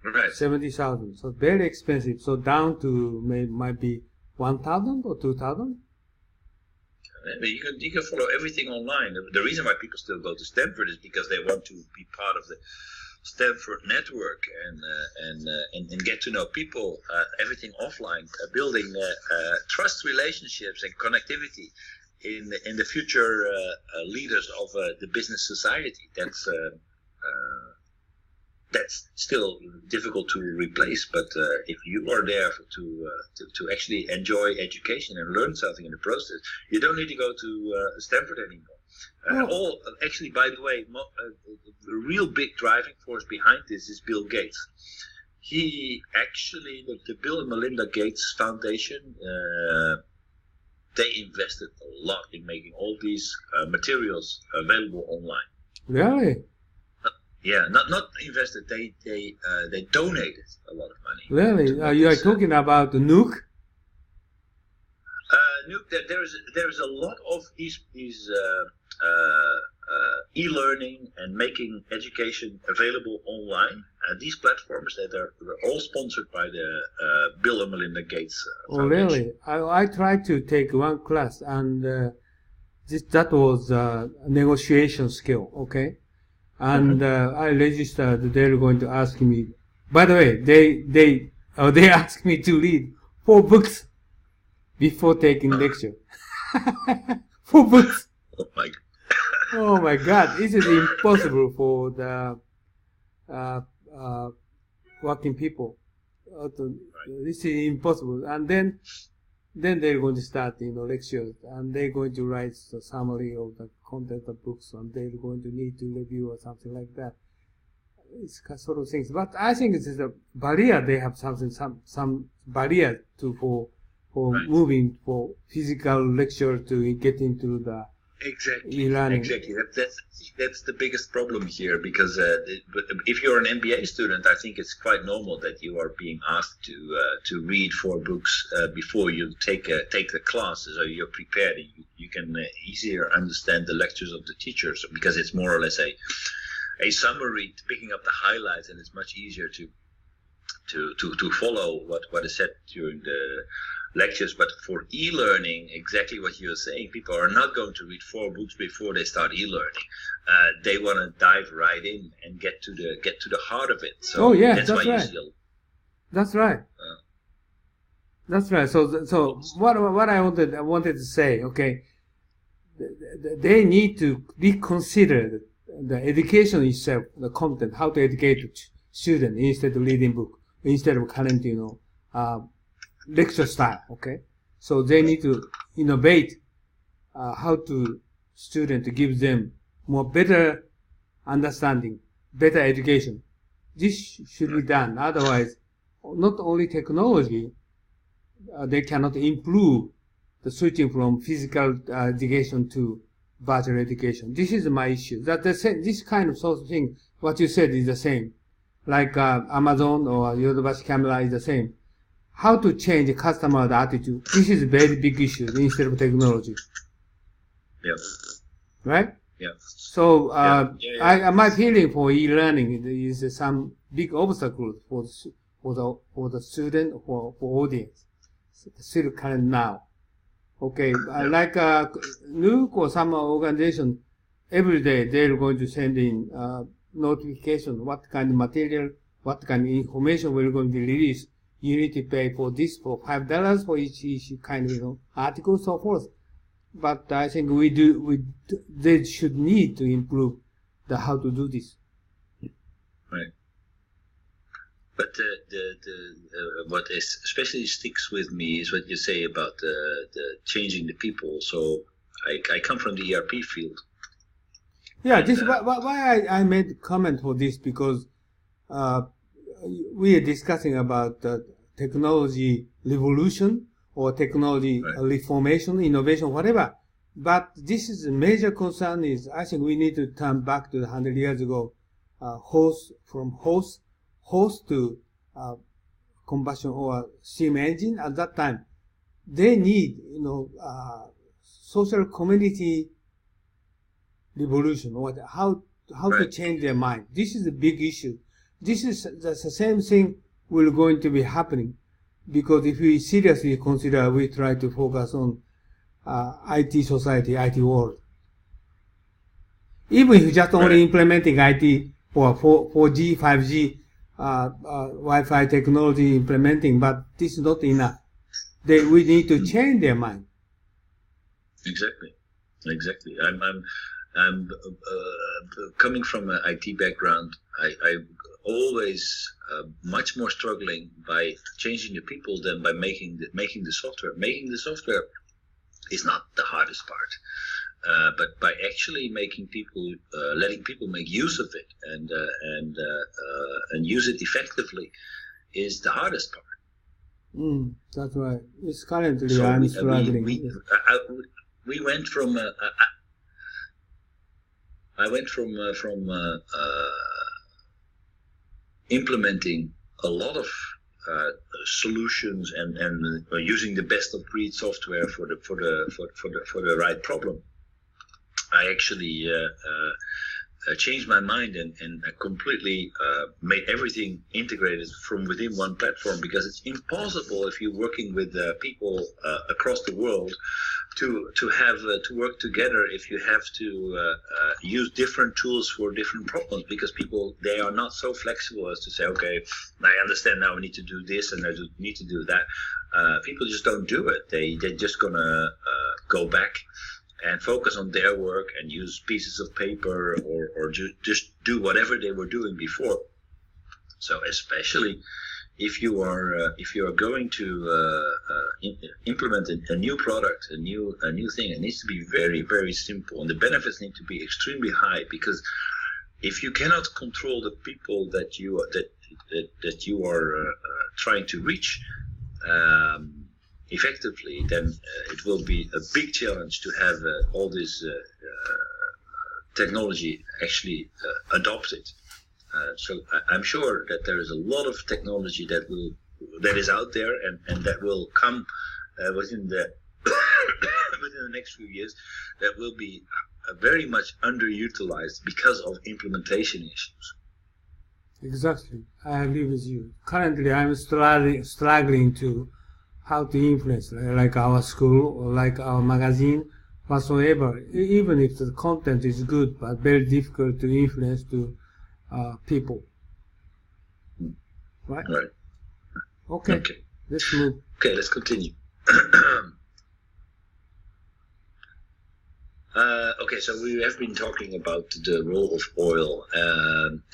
[SPEAKER 1] Right.
[SPEAKER 2] 70,000. So very expensive. So down to might be 1,000 or 2,000.
[SPEAKER 1] You can follow everything online. The reason why people still go to Stanford is because they want to be part of the Stanford network and get to know people. Everything offline, building trust relationships and connectivity in the future leaders of the business society. That's still difficult to replace, but if you are there to actually enjoy education and learn something in the process, you don't need to go to Stanford anymore. Actually, by the way, the real big driving force behind this is Bill Gates. He actually, the Bill and Melinda Gates Foundation, they invested a lot in making all these materials available online.
[SPEAKER 2] Really?
[SPEAKER 1] Yeah, not invested. They donated a lot of money.
[SPEAKER 2] Really? You are talking about the Nuke?
[SPEAKER 1] Nuke. There's a lot of these e-learning and making education available online. These platforms that are all sponsored by the Bill and Melinda Gates Foundation.
[SPEAKER 2] Oh, really? I tried to take one class, and that was negotiation skill. Okay. And I registered. They're going to ask me. By the way, they asked me to read 4 books before taking lecture. 4 books. Oh my God! This is impossible for the working people. This is impossible. And then they're going to start, lectures, and they're going to write the summary of the content of books, and they're going to need to review or something like that. It's sort of things. But I think it is a barrier. They have some barrier for moving for physical lecture to get into the e-learning.
[SPEAKER 1] Exactly. That's the biggest problem here, because if you're an MBA student, I think it's quite normal that you are being asked to read 4 books before you take the classes, or you're prepared. You can easier understand the lectures of the teachers, because it's more or less a summary, picking up the highlights, and it's much easier to follow what is said during the lectures. But for e-learning, exactly what you're saying, people are not going to read 4 books before they start e-learning. They want to dive right in and get to the heart of it. So that's why
[SPEAKER 2] right. That's right. That's right. So what I wanted to say, okay, they need to reconsider the education itself, the content, how to educate student instead of reading book, instead of current, lecture style. Okay, so they need to innovate how to student to give them more better understanding, better education. This should be done. Otherwise, not only technology, they cannot improve the switching from physical education to virtual education. This is my issue. That this kind of sort of thing, what you said is the same. Like Amazon or Yodobashi camera is the same. How to change the customer's attitude? This is a very big issue instead of technology.
[SPEAKER 1] Yeah.
[SPEAKER 2] Right?
[SPEAKER 1] Yeah.
[SPEAKER 2] So my feeling for e-learning is some big obstacle for the student, for audience. Still current now. Okay, like Nuke or some organization, every day they're going to send in notification, what kind of material, what kind of information we're going to release. You need to pay for this for $5 for each kind of article, so forth. But I think they should need to improve how to do this.
[SPEAKER 1] Right. But what especially sticks with me is what you say about the changing the people. So I come from the ERP field.
[SPEAKER 2] Yeah, this why I made a comment for this, because we are discussing about technology revolution or technology reformation, innovation, whatever. But this is a major concern. Is I think we need to turn back to 100 years ago, hose to combustion or steam engine. At that time, they need social community revolution, or how to change their mind. This is a big issue. This is the same thing will going to be happening, because if we seriously consider, we try to focus on IT society, IT world. Even if just only implementing IT or 4G, 5G, Wi-Fi technology implementing, but this is not enough. We need to change their mind.
[SPEAKER 1] Exactly. I'm coming from an IT background. I always much more struggling by changing the people than by making the software. Making the software is not the hardest part, but by actually making people, letting people make use of it and use it effectively is the hardest part.
[SPEAKER 2] That's right. It's currently I'm struggling.
[SPEAKER 1] We went from I went from implementing a lot of solutions and using the best of breed software for the right problem. I actually changed my mind and completely made everything integrated from within one platform, because it's impossible if you're working with people across the world to work together if you have to use different tools for different problems, because people, they are not so flexible as to say, okay, I understand now, we need to do this and I need to do that. People just don't do it. They're just gonna go back and focus on their work and use pieces of paper or just do whatever they were doing before. So especially if you are going to implement a new product, a new thing, it needs to be very, very simple, and the benefits need to be extremely high, because if you cannot control the people that you are trying to reach effectively, then it will be a big challenge to have all this technology actually adopted. So I'm sure that there is a lot of technology that is out there and that will come within the next few years, that will be very much underutilized because of implementation issues.
[SPEAKER 2] Exactly, I agree with you. Currently, I'm struggling to how to influence, like our school or like our magazine, whatsoever. Even if the content is good, but very difficult to influence to people. Right? Okay. Let's move.
[SPEAKER 1] Okay, let's continue. Okay, so we have been talking about the role of oil,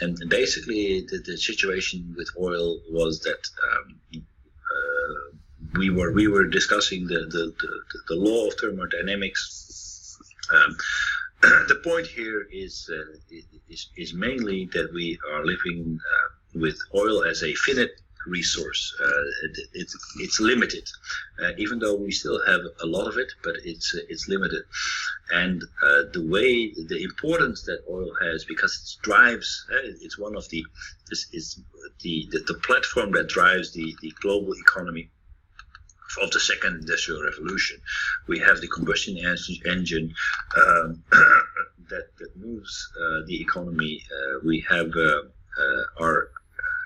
[SPEAKER 1] and basically the situation with oil was that we were discussing the law of thermodynamics. The point here is mainly that we are living with oil as a finite resource. It's limited, even though we still have a lot of it, but it's limited. And the importance that oil has, because it drives, it's one of the platform that drives the global economy of the second industrial revolution. We have the combustion engine that moves the economy. We have our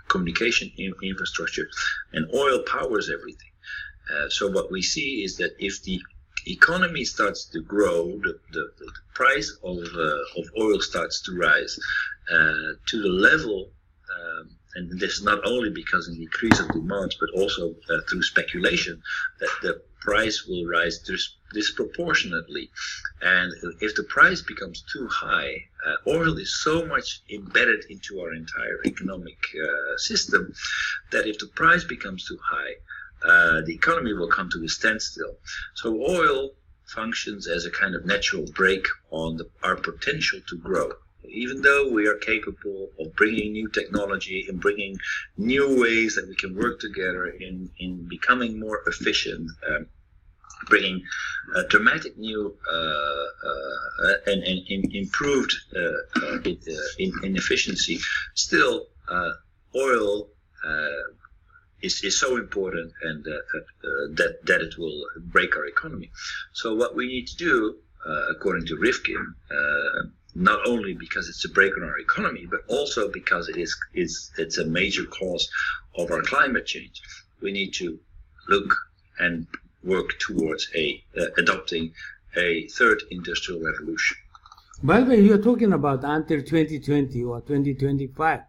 [SPEAKER 1] communication infrastructure, and oil powers everything. So what we see is that if the economy starts to grow, the price of oil starts to rise to the level, and this is not only because of the increase of demand, but also through speculation, that the price will rise disproportionately. And if the price becomes too high, oil is so much embedded into our entire economic system that if the price becomes too high, the economy will come to a standstill. So oil functions as a kind of natural brake on our potential to grow. Even though we are capable of bringing new technology and bringing new ways that we can work together in becoming more efficient, bringing dramatic new and improved in efficiency, still oil is so important, and that it will break our economy. So what we need to do, according to Rifkin, not only because it's a break on our economy, but also because it's a major cause of our climate change, we need to look and work towards adopting a third industrial revolution.
[SPEAKER 2] By the way, you're talking about until 2020 or 2025.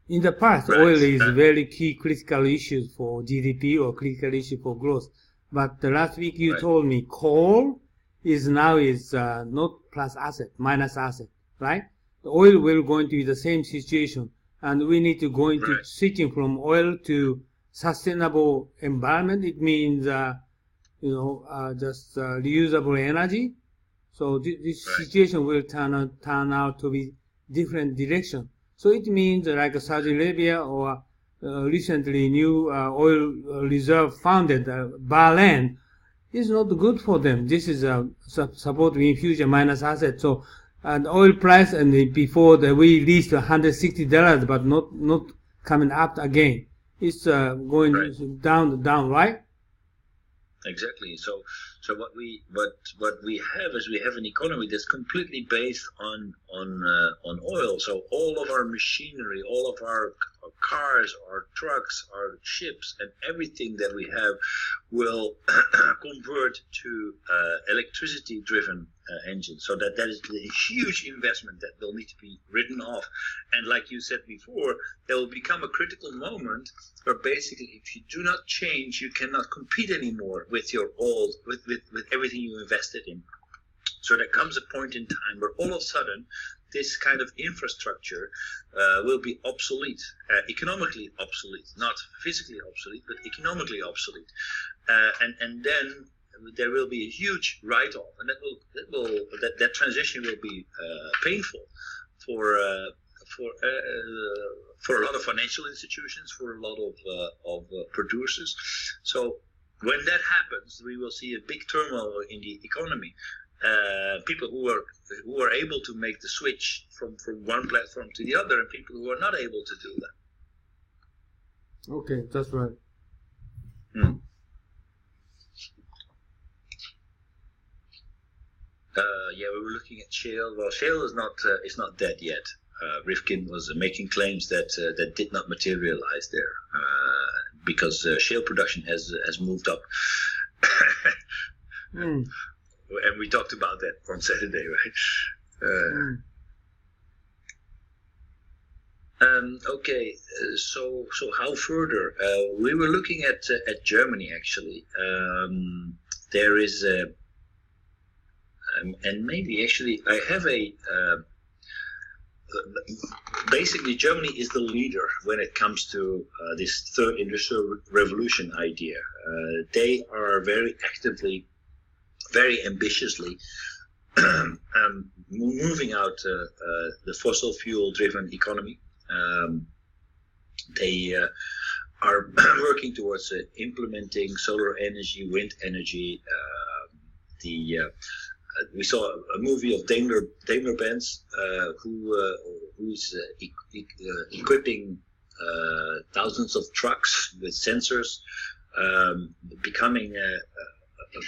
[SPEAKER 2] In the past,
[SPEAKER 1] Right.
[SPEAKER 2] Oil is very key critical issue for GDP or critical issue for growth. But the last week you
[SPEAKER 1] Right.
[SPEAKER 2] told me coal is not plus asset, minus asset, right? The oil will going to be the same situation, and we need to go into
[SPEAKER 1] Right.
[SPEAKER 2] switching from oil to sustainable environment. It means, just reusable energy. So this
[SPEAKER 1] Right.
[SPEAKER 2] situation will turn out to be different direction. So it means like Saudi Arabia or recently new oil reserve founded Bahrain is not good for them. This is support in future minus asset. So and oil price and before we reached $160, but not coming up again. It's going
[SPEAKER 1] Right.
[SPEAKER 2] down, right?
[SPEAKER 1] Exactly. So what we have is we have an economy that's completely based on oil. So all of our machinery, all of our cars, our trucks, our ships, and everything that we have will convert to electricity-driven engines. So that is a huge investment that will need to be written off. And like you said before, there will become a critical moment where basically, if you do not change, you cannot compete anymore with your old, with everything you invested in. So there comes a point in time where all of a sudden, this kind of infrastructure will be obsolete, economically obsolete, not physically obsolete, but economically obsolete, and then there will be a huge write-off, and that transition will be painful for a lot of financial institutions, for a lot of producers. So when that happens, we will see a big turmoil in the economy. People who are able to make the switch from one platform to the other, and people who are not able to do that.
[SPEAKER 2] Okay, that's right.
[SPEAKER 1] Yeah, we were looking at shale. Well, shale is not dead yet. Rifkin was making claims that did not materialize there because shale production has moved up. And we talked about that on Saturday, right? Okay, so how further? We were looking at Germany actually. There is and maybe actually I have basically Germany is the leader when it comes to this third industrial revolution idea. They are very actively, very ambitiously moving out the fossil fuel driven economy. They are working towards implementing solar energy, wind energy. We saw a movie of Daimler-Benz, who's equipping thousands of trucks with sensors, becoming a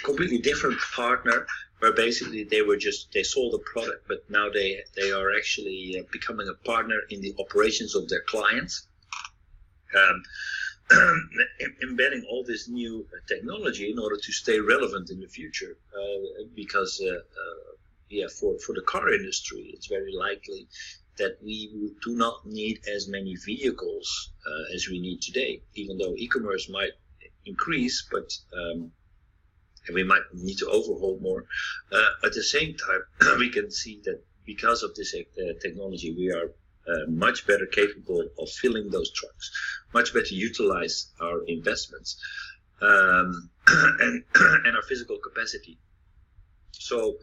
[SPEAKER 1] completely different partner. Where basically they sold the product, but now they are actually becoming a partner in the operations of their clients. Embedding all this new technology in order to stay relevant in the future, because for the car industry, it's very likely that we do not need as many vehicles as we need today, even though e-commerce might increase, but we might need to overhaul more. At the same time, we can see that because of this technology, we are much better capable of filling those trucks, much better utilize our investments and our physical capacity. So,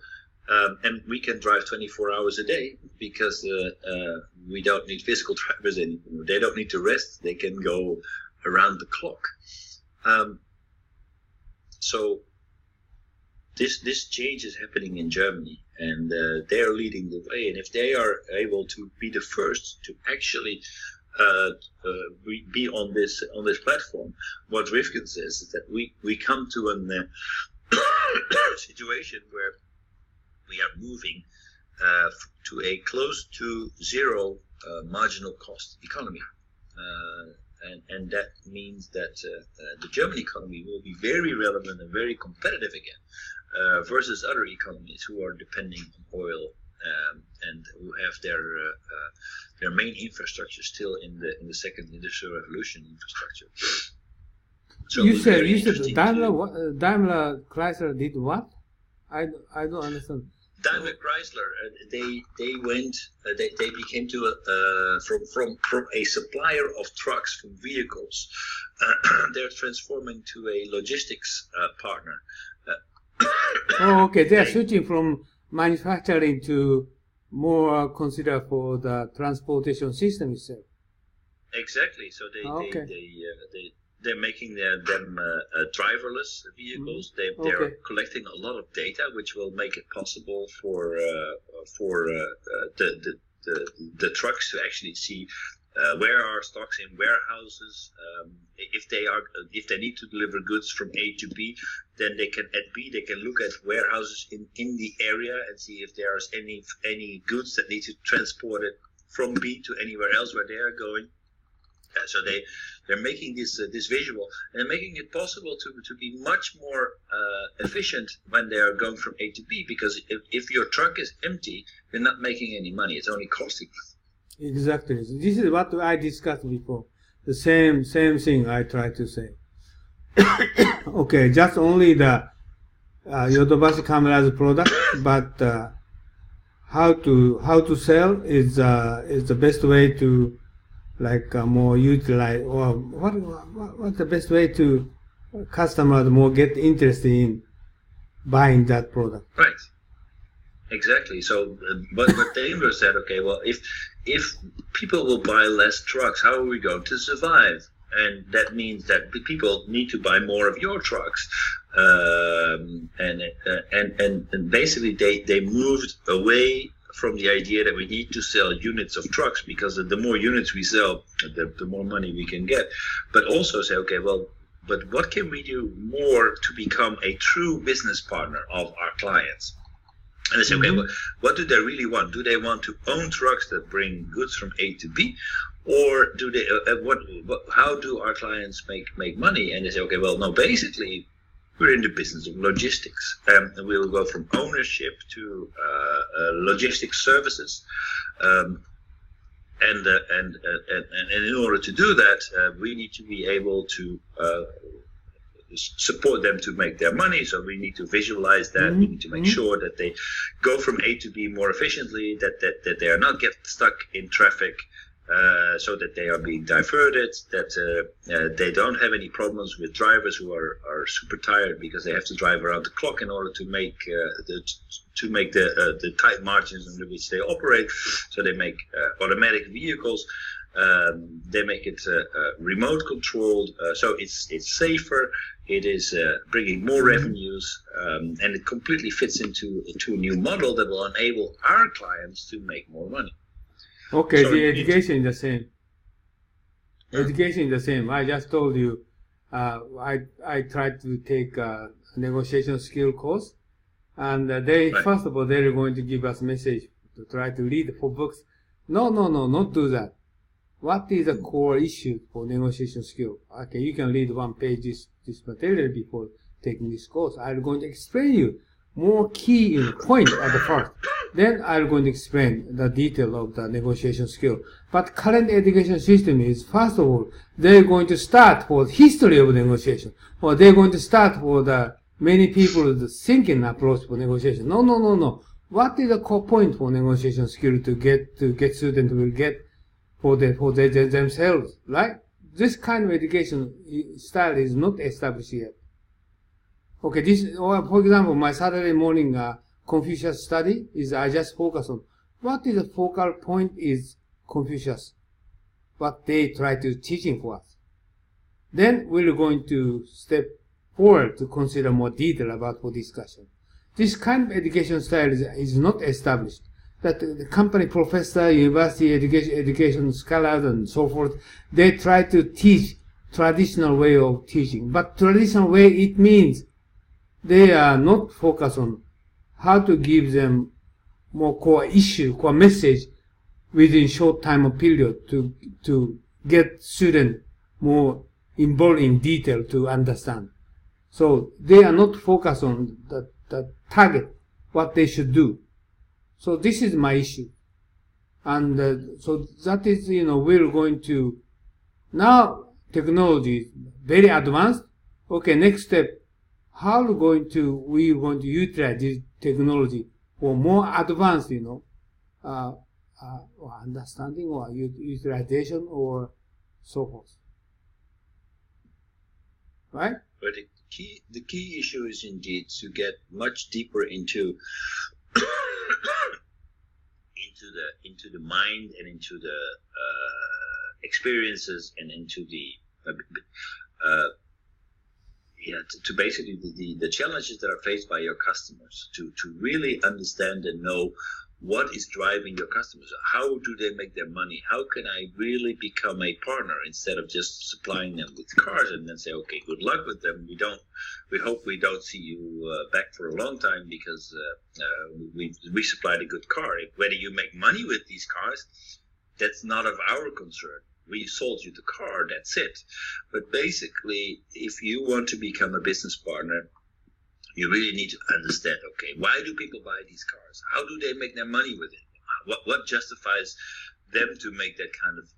[SPEAKER 1] and we can drive 24 hours a day because we don't need physical drivers anymore. They don't need to rest. They can go around the clock. So this change is happening in Germany, and they are leading the way. And if they are able to be the first to actually be on this platform, what Rifkin says is that we come to a situation where we are moving to a close to zero marginal cost economy. And that means that the German economy will be very relevant and very competitive again versus other economies who are depending on oil and who have their main infrastructure still in the second industrial revolution infrastructure. So
[SPEAKER 2] you said Daimler Chrysler did what? I don't understand.
[SPEAKER 1] Daimler Chrysler, they became from a supplier of trucks from vehicles. They're transforming to a logistics partner.
[SPEAKER 2] Oh, okay. They are switching from manufacturing to more consider for the transportation system itself.
[SPEAKER 1] Exactly. So they're making them driverless vehicles. They're collecting a lot of data, which will make it possible for the trucks to actually see where are stocks in warehouses. If they need to deliver goods from A to B, then they can look at warehouses in the area and see if there's any goods that need to transport it from B to anywhere else where they are going. So they're making this visual and making it possible to be much more efficient when they are going from A to B, because if your truck is empty, you're not making any money. It's only costing.
[SPEAKER 2] Exactly. This is what I discussed before. The same thing I try to say. Okay, just only the Yodobashi camera's product, but how to sell is the best way to more utilize, or what's the best way to customers more get interested in buying that product?
[SPEAKER 1] Right. Exactly. So, but Daimler said, okay, well, if people will buy less trucks, how are we going to survive? And that means that people need to buy more of your trucks. And basically they moved away from the idea that we need to sell units of trucks, because the more units we sell, the more money we can get. But also say, okay, well, but what can we do more to become a true business partner of our clients? And they say, okay, well, what do they really want? Do they want to own trucks that bring goods from A to B, or do they? How do our clients make money? And they say, okay, well, no, basically, we're in the business of logistics, and we'll go from ownership to logistics services. And in order to do that, we need to be able to support them to make their money. So we need to visualize that. We need to make sure that they go from A to B more efficiently, that they are not get stuck in traffic, so that they are being diverted, that they don't have any problems with drivers who are super tired because they have to drive around the clock in order to make the tight margins under which they operate. So they make automatic vehicles. They make it remote controlled, so it's safer. It is bringing more revenues, and it completely fits into a new model that will enable our clients to make more money.
[SPEAKER 2] Okay, so the education is the same. Education is the same. I just told you, I tried to take a negotiation skill course, and first of all, they're going to give us message to try to read 4 books. No, not do that. What is the core issue for negotiation skill? Okay, you can read 1 page this material before taking this course. I'm going to explain you more key point at the first. Then I'm going to explain the detail of the negotiation skill. But current education system is, first of all, they're going to start for history of negotiation, or they're going to start for the many people's thinking approach for negotiation. No. What is the core point for negotiation skill to get students will get for themselves, right? This kind of education style is not established yet. Okay, for example, my Saturday morning Confucius study is I just focus on what is the focal point is Confucius, what they try to teaching for us. Then we're going to step forward to consider more detail about for discussion. This kind of education style is not established. That the company professor, university education scholars and so forth, they try to teach traditional way of teaching. But traditional way, it means they are not focused on how to give them more core issue, core message within short time of period to get student more involved in detail to understand. So they are not focused on the target, what they should do. So this is my issue. And so that is, we're going to, now technology is very advanced. Okay, next step, how we're going to utilize this technology for more advanced, or understanding or utilization or so forth. Right?
[SPEAKER 1] But the key issue is indeed to get much deeper into into the mind and into the experiences and into the to basically the challenges that are faced by your customers, to really understand and know what is driving your customers. How do they make their money? How can I really become a partner instead of just supplying them with cars and then say, okay, good luck with them. We hope we don't see you back for a long time because we supplied a good car. Whether you make money with these cars, that's not of our concern. We sold you the car, that's it. But basically, if you want to become a business partner, you really need to understand, okay, why do people buy these cars? How do they make their money with it? What justifies them to make that kind of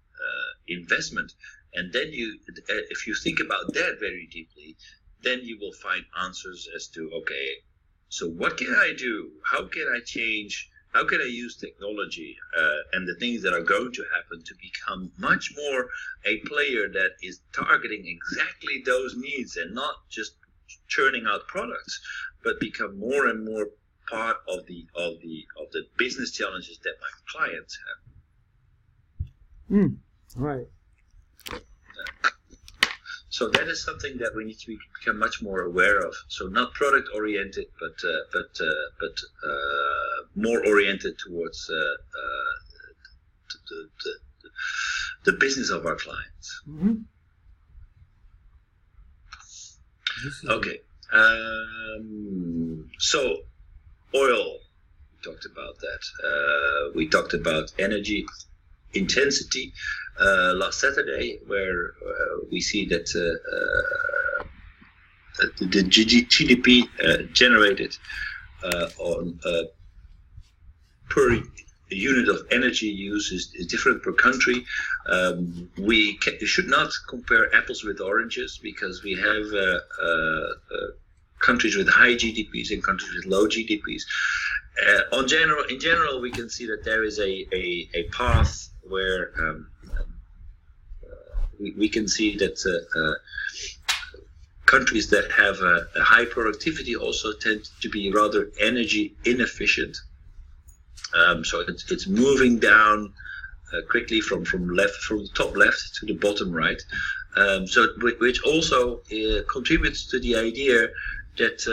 [SPEAKER 1] investment? And then if you think about that very deeply, then you will find answers as to, okay, so what can I do? How can I change? How can I use technology and the things that are going to happen to become much more a player that is targeting exactly those needs and not just churning out products, but become more and more part of the business challenges that my clients have.
[SPEAKER 2] Right.
[SPEAKER 1] So that is something that we need to become much more aware of. So not product oriented, but more oriented towards the business of our clients.
[SPEAKER 2] Mm-hmm.
[SPEAKER 1] Okay. So oil, we talked about that. We talked about energy intensity last Saturday, where we see that the GDP generated on per unit of energy use is different per country. We should not compare apples with oranges, because we have countries with high GDPs and countries with low GDPs. In general, we can see that there is a path where we can see that countries that have a high productivity also tend to be rather energy inefficient. So it's moving down quickly from the top left to the bottom right. So which also contributes to the idea that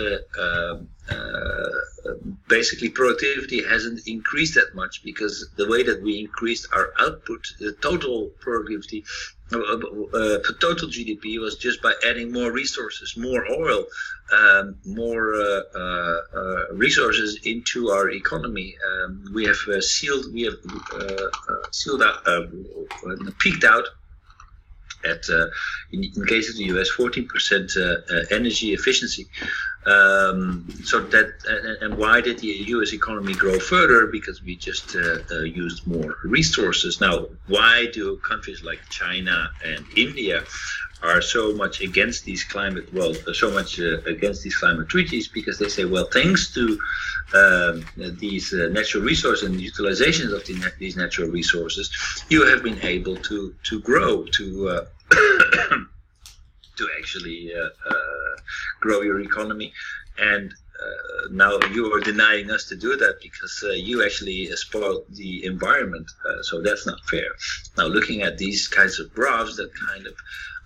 [SPEAKER 1] basically productivity hasn't increased that much, because the way that we increased our output, the total productivity, total GDP, was just by adding more resources, more oil, more resources into our economy. We have peaked out at, in case of the US, 14% energy efficiency. So that, and why did the US economy grow further? Because we just used more resources. Now, why do countries like China and India are so much against these climate treaties? Because they say, well, thanks to these natural resources and the utilizations of these natural resources, you have been able to grow, to to actually grow your economy. And now you are denying us to do that because you actually spoiled the environment. So that's not fair. Now, looking at these kinds of graphs, that kind of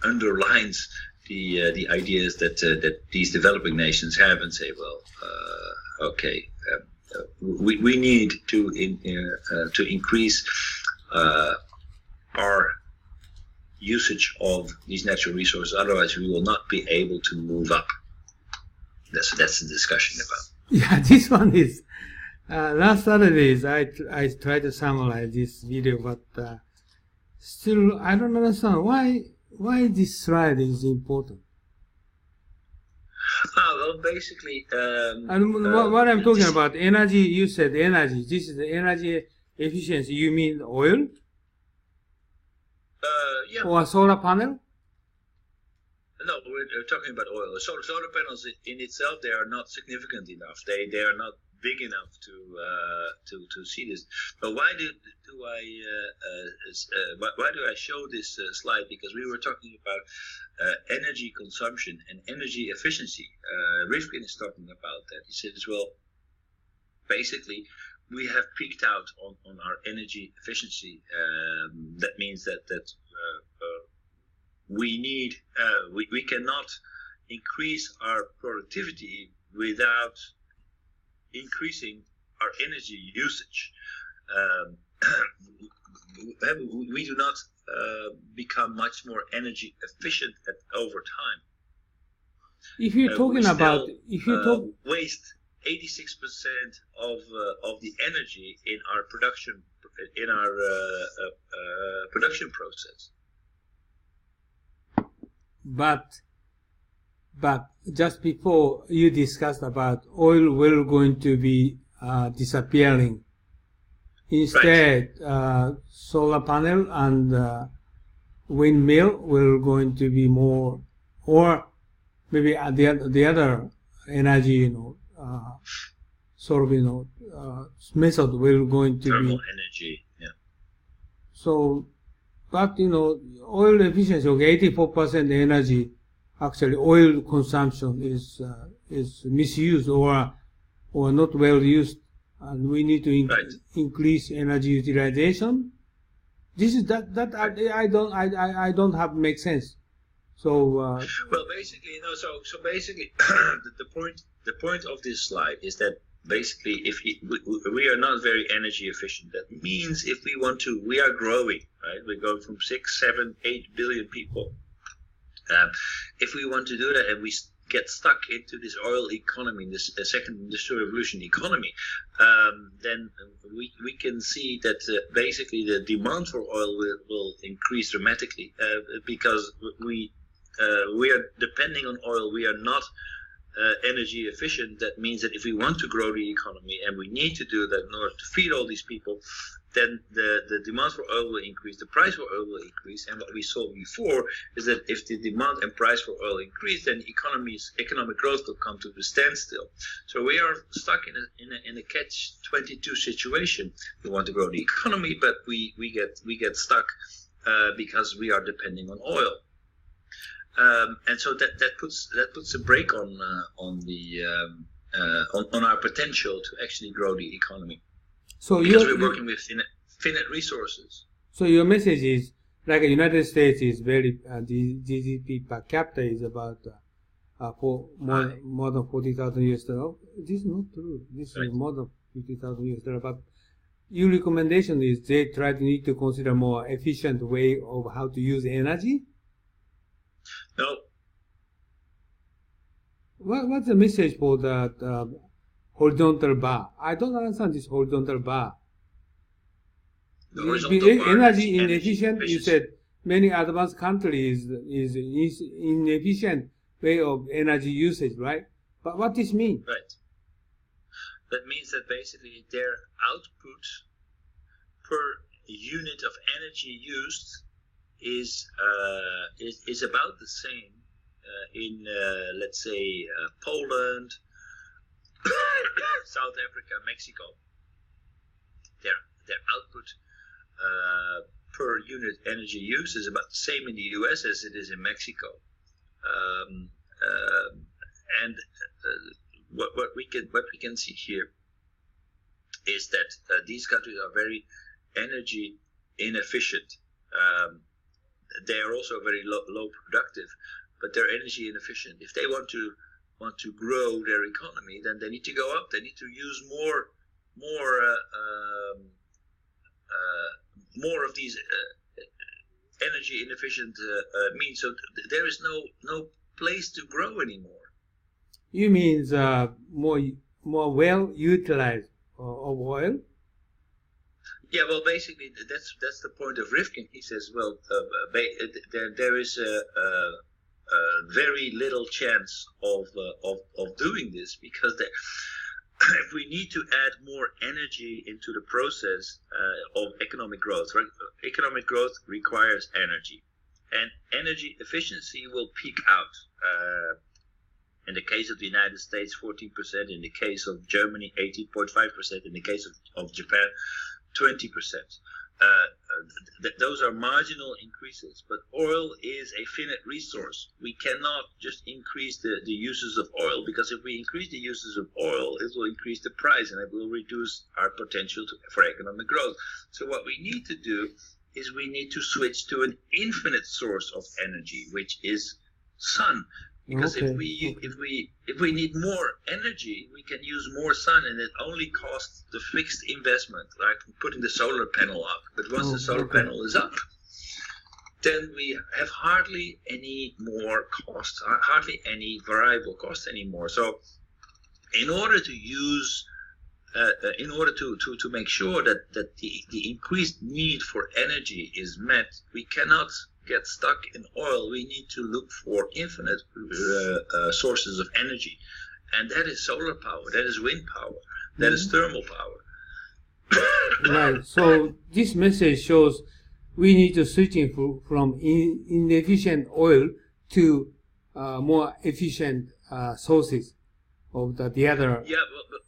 [SPEAKER 1] underlines the ideas that these developing nations have, and say, well, okay, we need to increase our usage of these natural resources, otherwise we will not be able to move up. That's the discussion about.
[SPEAKER 2] Yeah, this one is last Saturdays I tried to summarize this video, but still I don't understand why this slide is important.
[SPEAKER 1] Well, basically,
[SPEAKER 2] and what I'm talking about, energy. You said energy. This is the energy efficiency. You mean oil?
[SPEAKER 1] Yeah.
[SPEAKER 2] Or solar panel?
[SPEAKER 1] No, we're talking about oil. Solar panels in itself, they are not significant enough. They are not big enough to see this. But why do I show this slide? Because we were talking about energy consumption and energy efficiency. Rifkin is talking about that. He says, well, basically, we have peaked out on our energy efficiency. That means that we cannot increase our productivity without increasing our energy usage. We do not become much more energy efficient over time.
[SPEAKER 2] If you're talking about,
[SPEAKER 1] waste 86% of the energy in our production process.
[SPEAKER 2] But just before you discussed about oil will going to be disappearing. Instead, right. Solar panel and windmill will going to be more, or maybe the other energy, sort of, method will going to
[SPEAKER 1] thermal
[SPEAKER 2] be
[SPEAKER 1] energy. Yeah.
[SPEAKER 2] So, but oil efficiency, okay, 84% energy, actually oil consumption is misused or not well used, and we need to
[SPEAKER 1] right.
[SPEAKER 2] increase energy utilization. This is that I don't have make sense. So
[SPEAKER 1] well, basically, so basically, the point of this slide is that basically, if we are not very energy efficient, that means if we want to, we are growing, right? We're going from 6, 7, 8 billion people. If we want to do that and we get stuck into this oil economy, this second industrial revolution economy, then we can see that basically the demand for oil will increase dramatically because we are depending on oil. We are not energy efficient, that means that if we want to grow the economy, and we need to do that in order to feed all these people, then the demand for oil will increase, the price for oil will increase. And what we saw before is that if the demand and price for oil increase, then economic growth will come to a standstill. So we are stuck in a catch-22 situation. We want to grow the economy, but we get stuck because we are depending on oil. And so that puts a brake on our potential to actually grow the economy.
[SPEAKER 2] So
[SPEAKER 1] because we're working with finite resources.
[SPEAKER 2] So your message is, like the United States is very the GDP per capita is about more than 40,000 US dollars. This is not true. This is more than 50,000 US dollars. But your recommendation is they need to consider more efficient way of how to use energy.
[SPEAKER 1] No.
[SPEAKER 2] What's the message for that horizontal bar? I don't understand this horizontal bar.
[SPEAKER 1] The horizontal bar
[SPEAKER 2] energy inefficient. You said many advanced countries is inefficient way of energy usage, right? But what does this mean?
[SPEAKER 1] Right. That means that basically their output per unit of energy used is about the same in let's say Poland, South Africa, Mexico. Their output per unit energy use is about the same in the US as it is in Mexico. And what we can see here is that these countries are very energy inefficient. They are also very low productive, but they're energy inefficient. If they want to grow their economy, then they need to go up. They need to use more of these energy inefficient means. So there is no place to grow anymore.
[SPEAKER 2] You mean more well utilized of oil?
[SPEAKER 1] Yeah, well, basically that's the point of Rifkin. He says, well, there is a very little chance of doing this, because if we need to add more energy into the process of economic growth, right? Economic growth requires energy, and energy efficiency will peak out. In the case of the United States, 14%. In the case of Germany, 18.5%. In the case of Japan, 20%. Those are marginal increases, but oil is a finite resource. We cannot just increase the uses of oil, because if we increase the uses of oil, it will increase the price and it will reduce our potential for economic growth. So what we need to do is we need to switch to an infinite source of energy, which is sun. Because if we need more energy, we can use more sun, and it only costs the fixed investment, like putting the solar panel up. But once the solar panel is up, then we have hardly any more costs, hardly any variable costs anymore. So, in order to use, to make sure that the increased need for energy is met, we cannot get stuck in oil. We need to look for infinite sources of energy, and that is solar power, that is wind power, that is thermal power.
[SPEAKER 2] Right. So this message shows we need to switching from inefficient oil to more efficient sources of the other.
[SPEAKER 1] Yeah, but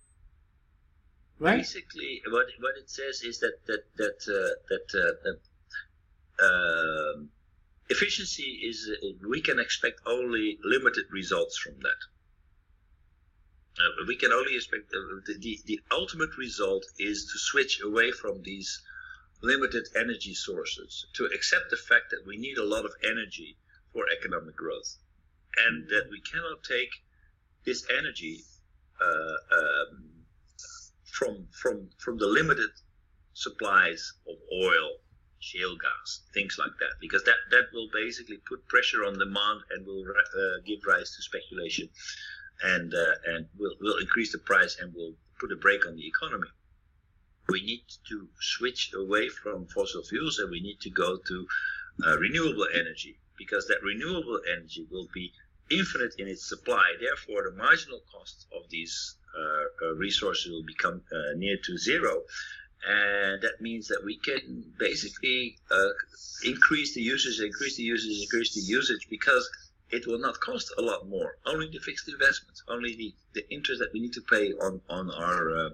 [SPEAKER 1] right? Basically, what it says is that efficiency is, we can expect only limited results from that. We can only expect, the ultimate result is to switch away from these limited energy sources, to accept the fact that we need a lot of energy for economic growth, and that we cannot take this energy from the limited supplies of oil, shale gas, things like that, because that will basically put pressure on demand and will give rise to speculation, and will increase the price and will put a brake on the economy. We need to switch away from fossil fuels, and we need to go to renewable energy, because that renewable energy will be infinite in its supply. Therefore, the marginal cost of these resources will become near to zero. And that means that we can basically increase the usage, because it will not cost a lot more. Only the fixed investments, only the interest that we need to pay on our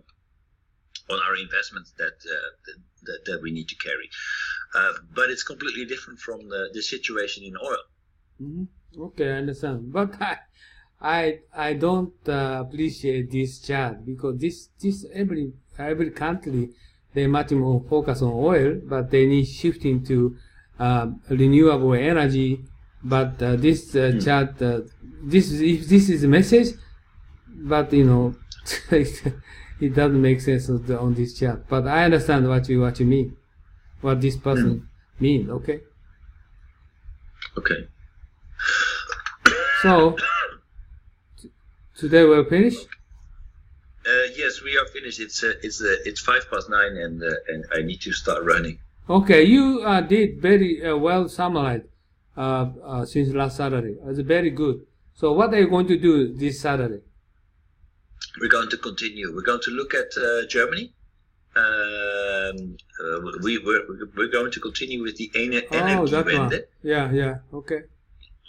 [SPEAKER 1] investments that we need to carry. But it's completely different from the situation in oil.
[SPEAKER 2] Mm-hmm. Okay, I understand. But I don't appreciate this chart, because this every country, they much more focus on oil, but they need shifting to renewable energy. But this chart, this is a message, but it doesn't make sense on this chart. But I understand what you mean, what this person mean. Okay.
[SPEAKER 1] Okay.
[SPEAKER 2] So today we're finished.
[SPEAKER 1] Yes, we are finished. It's 9:05, and I need to start running.
[SPEAKER 2] Okay, you did very well summarized since last Saturday. It's very good. So what are you going to do this Saturday?
[SPEAKER 1] We're going to continue. We're going to look at Germany. We're going to continue with the Energiewende.
[SPEAKER 2] Yeah. Okay.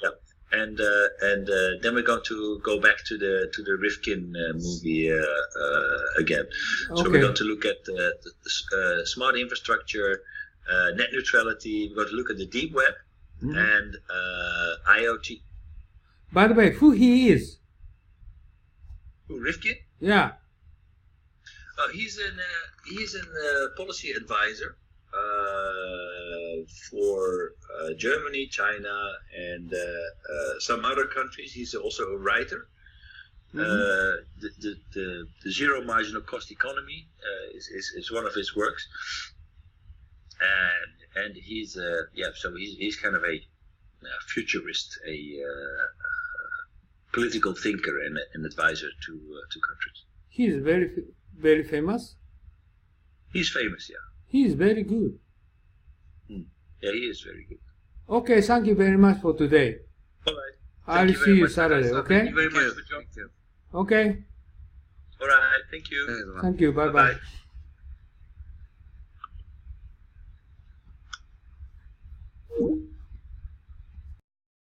[SPEAKER 1] Yeah, and then we're going to go back to the Rifkin movie again. So
[SPEAKER 2] Okay.
[SPEAKER 1] we're going to look at the smart infrastructure, net neutrality. We're going to look at the deep web and IoT.
[SPEAKER 2] By the way, who he is?
[SPEAKER 1] Who, Rifkin?
[SPEAKER 2] Yeah.
[SPEAKER 1] He's a policy advisor for Germany, China, and some other countries. He's also a writer. The zero marginal cost economy is one of his works, and he's so he's kind of a futurist, a political thinker and an advisor to countries.
[SPEAKER 2] He is very famous.
[SPEAKER 1] He's famous, yeah.
[SPEAKER 2] He is very good.
[SPEAKER 1] Yeah, he is very good.
[SPEAKER 2] Okay, thank you very much for today.
[SPEAKER 1] All right.
[SPEAKER 2] I'll see you Saturday, okay?
[SPEAKER 1] Thank you very much for joining.
[SPEAKER 2] Okay.
[SPEAKER 1] All right. Thank you.
[SPEAKER 2] Thank you. Bye-bye.
[SPEAKER 1] Bye-bye.